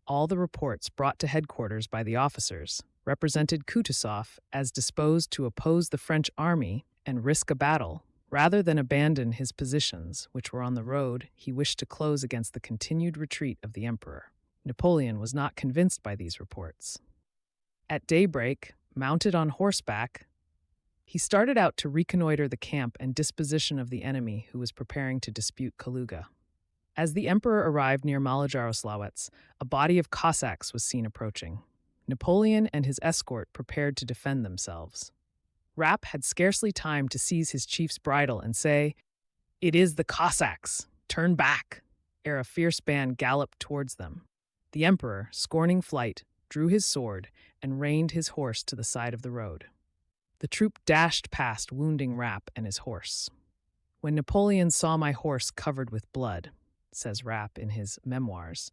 All the reports brought to headquarters by the officers represented Kutuzov as disposed to oppose the French army and risk a battle, rather than abandon his positions, which were on the road he wished to close against the continued retreat of the emperor. Napoleon was not convinced by these reports. At daybreak, mounted on horseback, he started out to reconnoiter the camp and disposition of the enemy who was preparing to dispute Kaluga. As the emperor arrived near Malozaroslavets, a body of Cossacks was seen approaching. Napoleon and his escort prepared to defend themselves. Rapp had scarcely time to seize his chief's bridle and say, "It is the Cossacks! Turn back!" ere a fierce band galloped towards them. The emperor, scorning flight, drew his sword and reined his horse to the side of the road. The troop dashed past, wounding Rapp and his horse. "When Napoleon saw my horse covered with blood," says Rapp in his memoirs,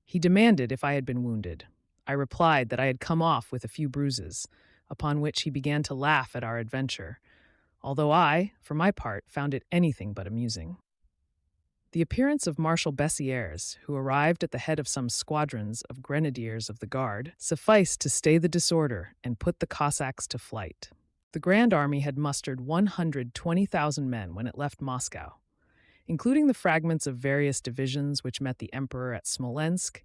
"he demanded if I had been wounded. I replied that I had come off with a few bruises, upon which he began to laugh at our adventure, although I, for my part, found it anything but amusing." The appearance of Marshal Bessieres, who arrived at the head of some squadrons of grenadiers of the guard, sufficed to stay the disorder and put the Cossacks to flight. The Grand Army had mustered 120,000 men when it left Moscow. Including the fragments of various divisions which met the emperor at Smolensk,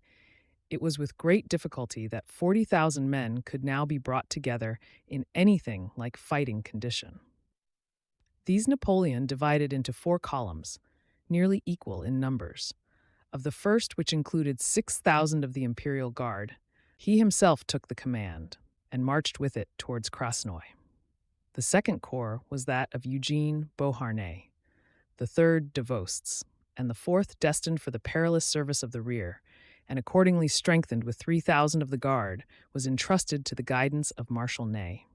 it was with great difficulty that 40,000 men could now be brought together in anything like fighting condition. These Napoleon divided into 4 columns, nearly equal in numbers. Of the first, which included 6,000 of the Imperial Guard, he himself took the command and marched with it towards Krasnoy. The second corps was that of Eugene Beauharnais, the third Davost's, and the fourth destined for the perilous service of the rear, and accordingly strengthened with 3,000 of the Guard, was entrusted to the guidance of Marshal Ney.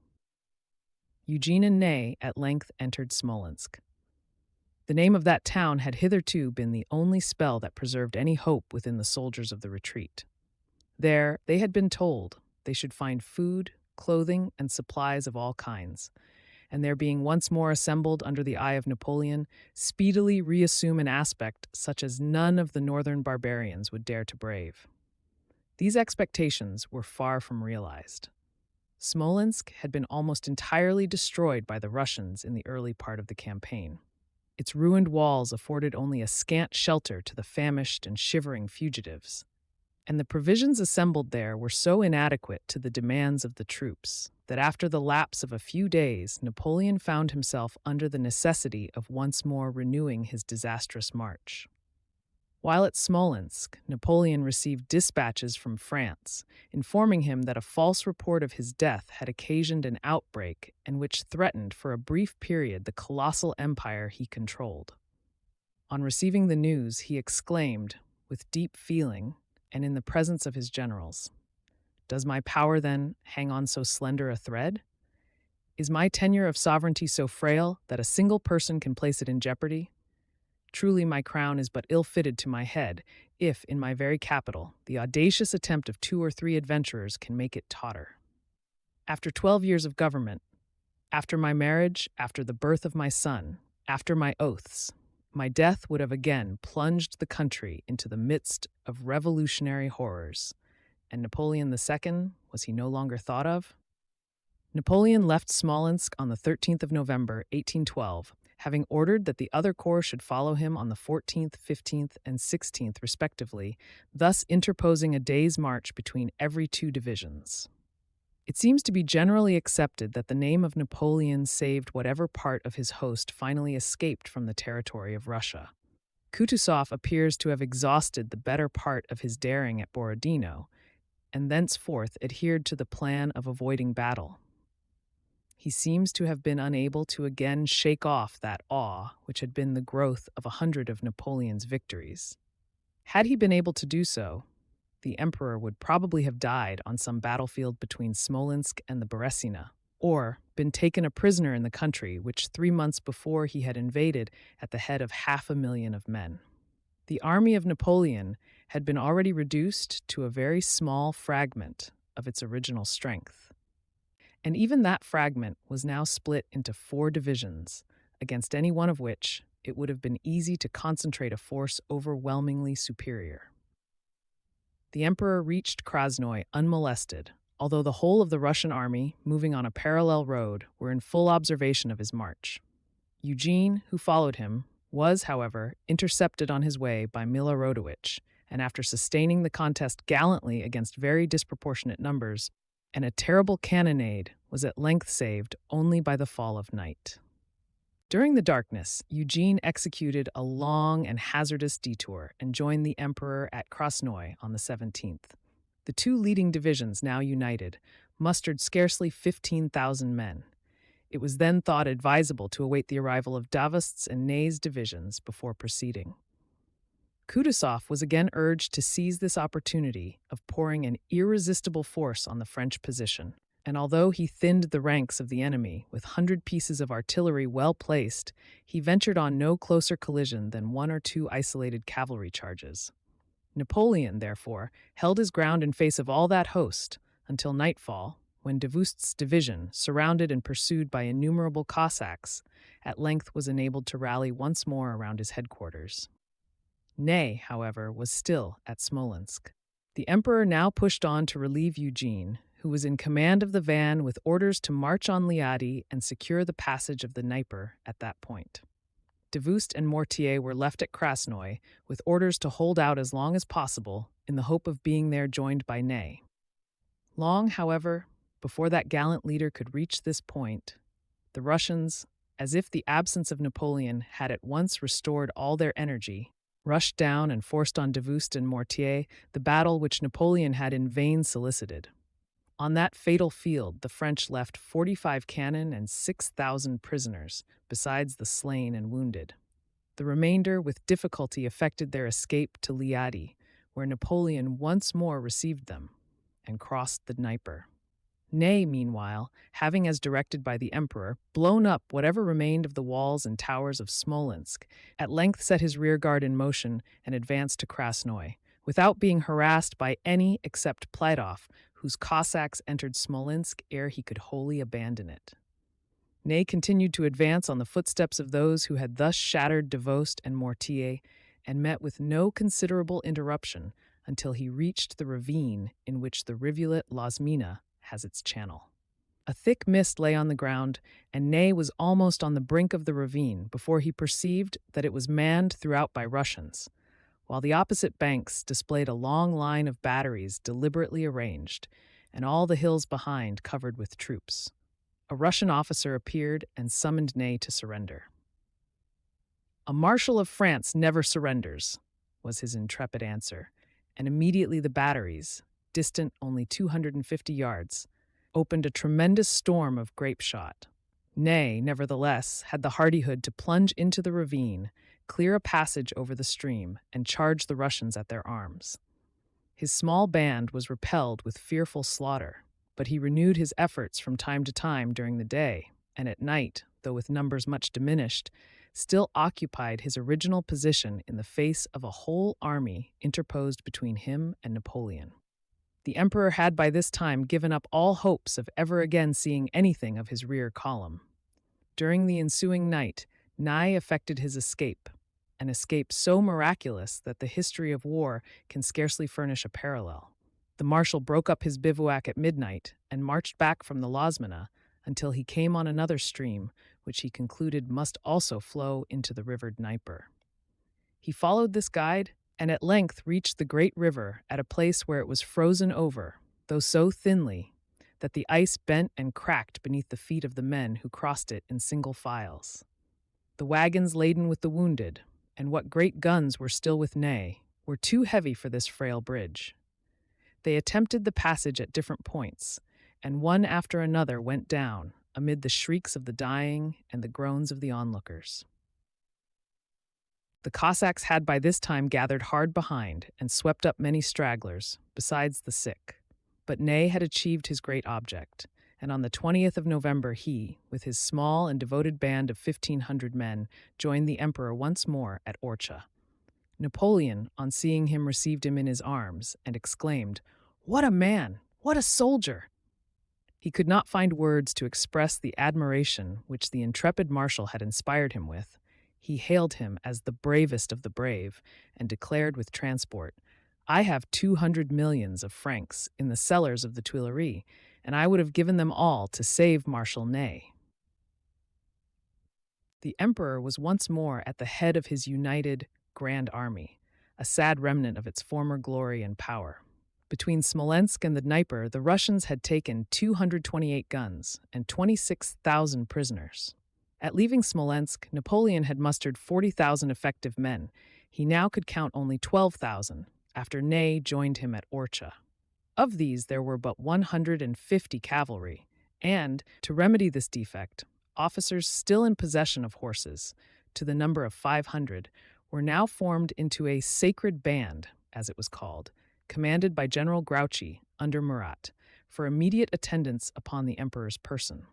Eugene and Ney at length entered Smolensk. The name of that town had hitherto been the only spell that preserved any hope within the soldiers of the retreat. There, they had been told, they should find food, clothing, and supplies of all kinds, and there being once more assembled under the eye of Napoleon, speedily reassume an aspect such as none of the northern barbarians would dare to brave. These expectations were far from realized. Smolensk had been almost entirely destroyed by the Russians in the early part of the campaign. Its ruined walls afforded only a scant shelter to the famished and shivering fugitives, and the provisions assembled there were so inadequate to the demands of the troops that after the lapse of a few days, Napoleon found himself under the necessity of once more renewing his disastrous march. While at Smolensk, Napoleon received dispatches from France, informing him that a false report of his death had occasioned an outbreak and which threatened for a brief period the colossal empire he controlled. On receiving the news, he exclaimed, with deep feeling, and in the presence of his generals, "Does my power, then, hang on so slender a thread? Is my tenure of sovereignty so frail that a single person can place it in jeopardy? Truly my crown is but ill-fitted to my head, if, in my very capital, the audacious attempt of 2 or 3 adventurers can make it totter. After 12 years of government, after my marriage, after the birth of my son, after my oaths, my death would have again plunged the country into the midst of revolutionary horrors. And Napoleon II, was he no longer thought of?" Napoleon left Smolensk on the 13th of November, 1812, having ordered that the other corps should follow him on the 14th, 15th, and 16th, respectively, thus interposing a day's march between every two divisions. It seems to be generally accepted that the name of Napoleon saved whatever part of his host finally escaped from the territory of Russia. Kutuzov appears to have exhausted the better part of his daring at Borodino, and thenceforth adhered to the plan of avoiding battle. He seems to have been unable to again shake off that awe which had been the growth of 100 of Napoleon's victories. Had he been able to do so, the emperor would probably have died on some battlefield between Smolensk and the Beresina, or been taken a prisoner in the country which 3 months before he had invaded at the head of 500,000 of men. The army of Napoleon had been already reduced to a very small fragment of its original strength. And even that fragment was now split into 4 divisions, against any one of which it would have been easy to concentrate a force overwhelmingly superior. The emperor reached Krasnoy unmolested, although the whole of the Russian army, moving on a parallel road, were in full observation of his march. Eugene, who followed him, was, however, intercepted on his way by Milorodowicz, and after sustaining the contest gallantly against very disproportionate numbers, and a terrible cannonade was at length saved only by the fall of night. During the darkness, Eugene executed a long and hazardous detour and joined the emperor at Krasnoy on the 17th. The 2 leading divisions, now united, mustered scarcely 15,000 men. It was then thought advisable to await the arrival of Davost's and Ney's divisions before proceeding. Kutuzov was again urged to seize this opportunity of pouring an irresistible force on the French position, and although he thinned the ranks of the enemy with 100 pieces of artillery well placed, he ventured on no closer collision than 1 or 2 isolated cavalry charges. Napoleon, therefore, held his ground in face of all that host until nightfall, when Davost's division, surrounded and pursued by innumerable Cossacks, at length was enabled to rally once more around his headquarters. Ney, however, was still at Smolensk. The emperor now pushed on to relieve Eugene, who was in command of the van with orders to march on Liadi and secure the passage of the Dnieper at that point. Davoust and Mortier were left at Krasnoy with orders to hold out as long as possible in the hope of being there joined by Ney. Long, however, before that gallant leader could reach this point, the Russians, as if the absence of Napoleon had at once restored all their energy, rushed down and forced on Davoust and Mortier the battle which Napoleon had in vain solicited. On that fatal field, the French left 45 cannon and 6,000 prisoners, besides the slain and wounded. The remainder with difficulty effected their escape to Liadi, where Napoleon once more received them, and crossed the Dnieper. Ney, meanwhile, having, as directed by the emperor, blown up whatever remained of the walls and towers of Smolensk, at length set his rearguard in motion and advanced to Krasnoy, without being harassed by any except Platoff, whose Cossacks entered Smolensk ere he could wholly abandon it. Ney continued to advance on the footsteps of those who had thus shattered Davoust and Mortier, and met with no considerable interruption until he reached the ravine in which the rivulet Lasmina has its channel. A thick mist lay on the ground, and Ney was almost on the brink of the ravine before he perceived that it was manned throughout by Russians, while the opposite banks displayed a long line of batteries deliberately arranged, and all the hills behind covered with troops. A Russian officer appeared and summoned Ney to surrender. "A Marshal of France never surrenders," was his intrepid answer, and immediately the batteries, distant only 250 yards, opened a tremendous storm of grape shot. Ney, nevertheless, had the hardihood to plunge into the ravine, clear a passage over the stream, and charge the Russians at their arms. His small band was repelled with fearful slaughter, but he renewed his efforts from time to time during the day, and at night, though with numbers much diminished, still occupied his original position in the face of a whole army interposed between him and Napoleon. The emperor had by this time given up all hopes of ever again seeing anything of his rear column. During the ensuing night, Ney effected his escape, an escape so miraculous that the history of war can scarcely furnish a parallel. The marshal broke up his bivouac at midnight and marched back from the Lasmina until he came on another stream, which he concluded must also flow into the river Dnieper. He followed this guide and at length reached the great river at a place where it was frozen over, though so thinly that the ice bent and cracked beneath the feet of the men who crossed it in single files. The wagons laden with the wounded, and what great guns were still with Ney, were too heavy for this frail bridge. They attempted the passage at different points, and one after another went down, amid the shrieks of the dying and the groans of the onlookers. The Cossacks had by this time gathered hard behind and swept up many stragglers, besides the sick. But Ney had achieved his great object, and on the 20th of November he, with his small and devoted band of 1,500 men, joined the emperor once more at Orcha. Napoleon, on seeing him, received him in his arms and exclaimed, "What a man! What a soldier!" He could not find words to express the admiration which the intrepid marshal had inspired him with. He hailed him as the bravest of the brave and declared with transport, "I have 200 millions of francs in the cellars of the Tuileries, and I would have given them all to save Marshal Ney." The emperor was once more at the head of his united Grand Army, a sad remnant of its former glory and power. Between Smolensk and the Dnieper, the Russians had taken 228 guns and 26,000 prisoners. At leaving Smolensk, Napoleon had mustered 40,000 effective men. He now could count only 12,000, after Ney joined him at Orcha. Of these, there were but 150 cavalry, and, to remedy this defect, officers still in possession of horses, to the number of 500, were now formed into a sacred band, as it was called, commanded by General Grouchy, under Murat, for immediate attendance upon the emperor's person.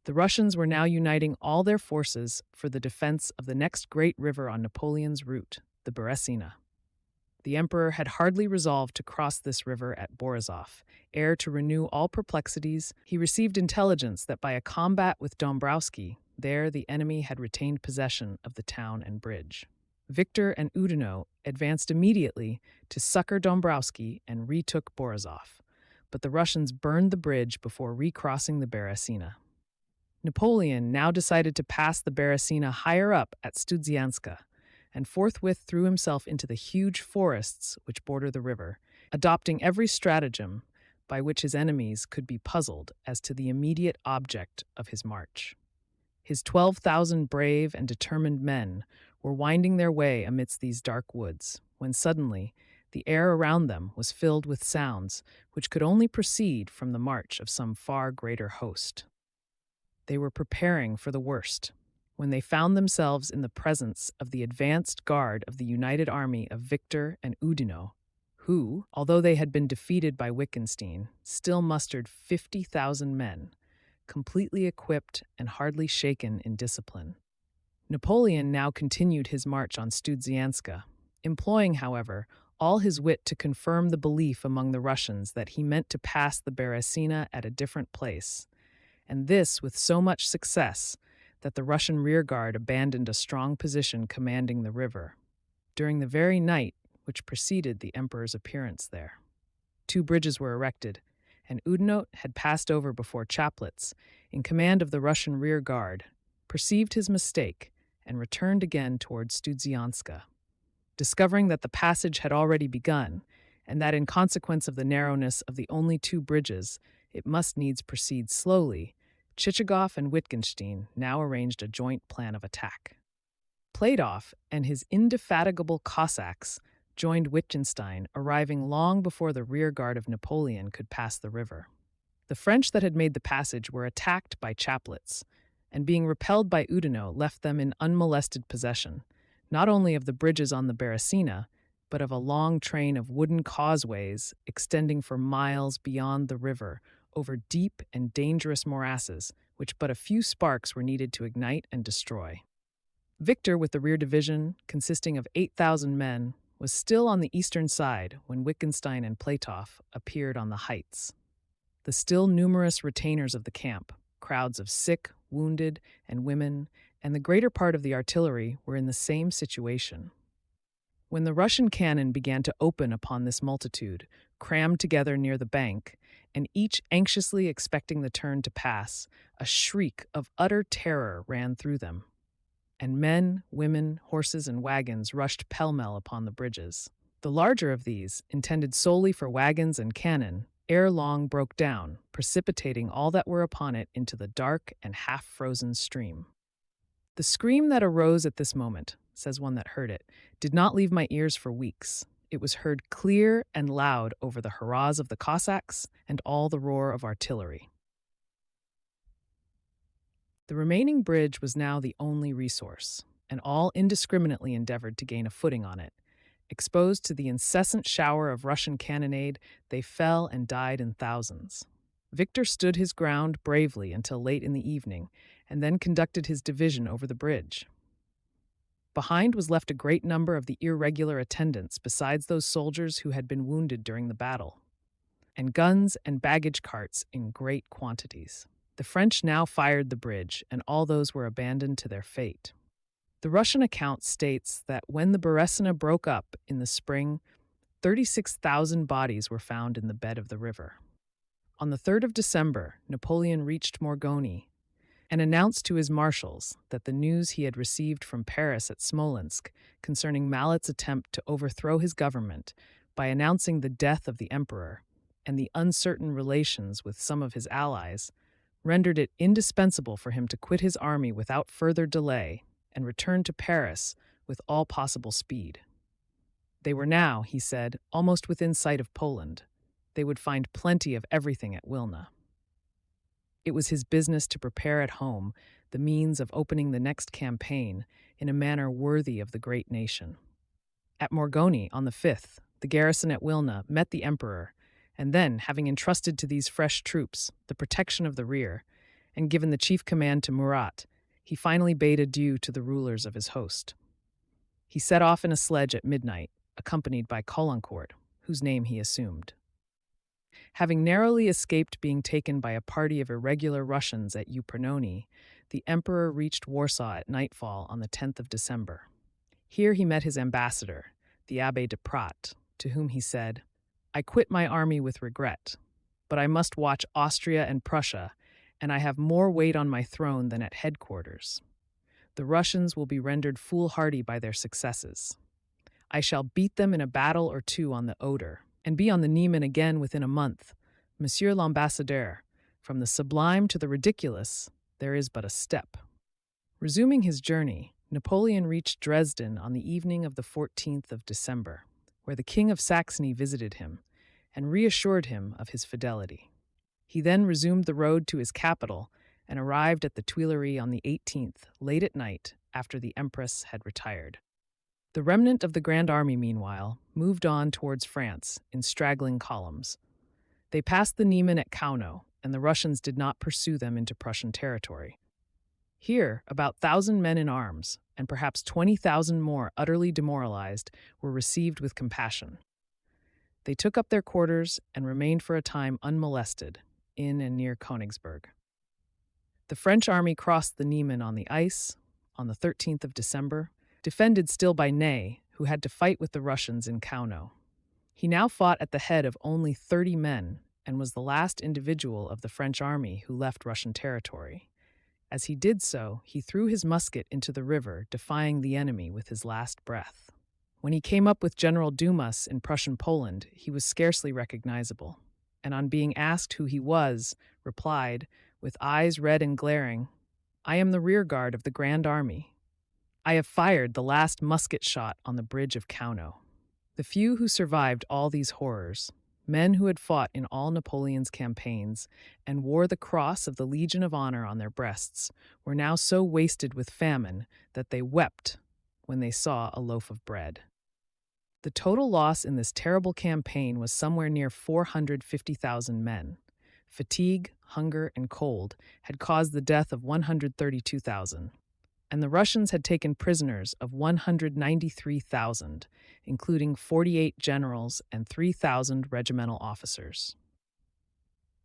The Russians were now uniting all their forces for the defense of the next great river on Napoleon's route, the Beresina. The emperor had hardly resolved to cross this river at Borisov, ere to renew all perplexities, he received intelligence that by a combat with Dombrowski, there the enemy had retained possession of the town and bridge. Victor and Oudinot advanced immediately to succor Dombrowski and retook Borisov, but the Russians burned the bridge before recrossing the Beresina. Napoleon now decided to pass the Beresina higher up at Studzianska, and forthwith threw himself into the huge forests which border the river, adopting every stratagem by which his enemies could be puzzled as to the immediate object of his march. His 12,000 brave and determined men were winding their way amidst these dark woods, when suddenly the air around them was filled with sounds which could only proceed from the march of some far greater host. They were preparing for the worst, when they found themselves in the presence of the advanced guard of the united army of Victor and Oudinot, who, although they had been defeated by Wittgenstein, still mustered 50,000 men, completely equipped and hardly shaken in discipline. Napoleon now continued his march on Studzianska, employing, however, all his wit to confirm the belief among the Russians that he meant to pass the Beresina at a different place, and this with so much success that the Russian rearguard abandoned a strong position commanding the river, during the very night which preceded the emperor's appearance there. 2 bridges were erected, and Oudinot had passed over before Chaplitz, in command of the Russian rearguard, perceived his mistake, and returned again toward Studzianska. Discovering that the passage had already begun, and that in consequence of the narrowness of the only 2 bridges, it must needs proceed slowly, Chichagov and Wittgenstein now arranged a joint plan of attack. Pladov and his indefatigable Cossacks joined Wittgenstein, arriving long before the rear guard of Napoleon could pass the river. The French that had made the passage were attacked by Chaplitz, and being repelled by Oudinot left them in unmolested possession, not only of the bridges on the Beresina, but of a long train of wooden causeways extending for miles beyond the river, over deep and dangerous morasses, which but a few sparks were needed to ignite and destroy. Victor, with the rear division, consisting of 8,000 men, was still on the eastern side when Wittgenstein and Platov appeared on the heights. The still numerous retainers of the camp, crowds of sick, wounded, and women, and the greater part of the artillery were in the same situation. When the Russian cannon began to open upon this multitude, crammed together near the bank, and each anxiously expecting the turn to pass, a shriek of utter terror ran through them. And men, women, horses, and wagons rushed pell-mell upon the bridges. The larger of these, intended solely for wagons and cannon, ere long broke down, precipitating all that were upon it into the dark and half-frozen stream. The scream that arose at this moment, says one that heard it, did not leave my ears for weeks. It was heard clear and loud over the hurrahs of the Cossacks and all the roar of artillery. The remaining bridge was now the only resource, and all indiscriminately endeavored to gain a footing on it. Exposed to the incessant shower of Russian cannonade, they fell and died in thousands. Victor stood his ground bravely until late in the evening, and then conducted his division over the bridge. Behind was left a great number of the irregular attendants, besides those soldiers who had been wounded during the battle, and guns and baggage carts in great quantities. The French now fired the bridge, and all those were abandoned to their fate. The Russian account states that when the Beresina broke up in the spring, 36,000 bodies were found in the bed of the river. On the 3rd of December, Napoleon reached Montgomery and announced to his marshals that the news he had received from Paris at Smolensk concerning Malet's attempt to overthrow his government by announcing the death of the emperor and the uncertain relations with some of his allies rendered it indispensable for him to quit his army without further delay and return to Paris with all possible speed. They were now, he said, almost within sight of Poland. They would find plenty of everything at Wilna. It was his business to prepare at home the means of opening the next campaign in a manner worthy of the great nation. At Montgomery on the 5th, the garrison at Wilna met the emperor, and then, having entrusted to these fresh troops the protection of the rear, and given the chief command to Murat, he finally bade adieu to the rulers of his host. He set off in a sledge at midnight, accompanied by Caulaincourt, whose name he assumed. Having narrowly escaped being taken by a party of irregular Russians at Upernoni, the emperor reached Warsaw at nightfall on the 10th of December. Here he met his ambassador, the Abbé de Prat, to whom he said, "I quit my army with regret, but I must watch Austria and Prussia, and I have more weight on my throne than at headquarters. The Russians will be rendered foolhardy by their successes. I shall beat them in a battle or two on the Oder, and be on the Niemen again within a month. Monsieur l'Ambassadeur, from the sublime to the ridiculous, there is but a step." Resuming his journey, Napoleon reached Dresden on the evening of the 14th of December, where the King of Saxony visited him and reassured him of his fidelity. He then resumed the road to his capital and arrived at the Tuileries on the 18th, late at night, after the Empress had retired. The remnant of the Grand Army, meanwhile, moved on towards France in straggling columns. They passed the Niemen at Kauno, and the Russians did not pursue them into Prussian territory. Here, about 1,000 men in arms, and perhaps 20,000 more utterly demoralized, were received with compassion. They took up their quarters and remained for a time unmolested, in and near Königsberg. The French army crossed the Niemen on the ice, on the 13th of December, defended still by Ney, who had to fight with the Russians in Kauno. He now fought at the head of only 30 men, and was the last individual of the French army who left Russian territory. As he did so, he threw his musket into the river, defying the enemy with his last breath. When he came up with General Dumas in Prussian Poland, he was scarcely recognizable, and on being asked who he was, replied, with eyes red and glaring, "I am the rear guard of the Grand Army. I have fired the last musket shot on the bridge of Kauno." The few who survived all these horrors, men who had fought in all Napoleon's campaigns and wore the cross of the Legion of Honor on their breasts, were now so wasted with famine that they wept when they saw a loaf of bread. The total loss in this terrible campaign was somewhere near 450,000 men. Fatigue, hunger, and cold had caused the death of 132,000, and the Russians had taken prisoners of 193,000, including 48 generals and 3,000 regimental officers.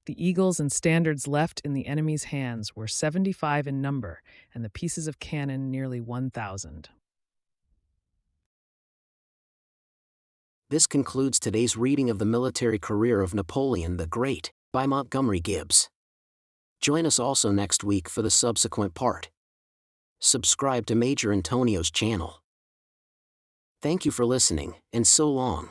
The eagles and standards left in the enemy's hands were 75 in number, and the pieces of cannon nearly 1,000. This concludes today's reading of the military career of Napoleon the Great, by Montgomery Gibbs. Join us also next week for the subsequent part. Subscribe to Major Intonio's channel. Thank you for listening, and so long.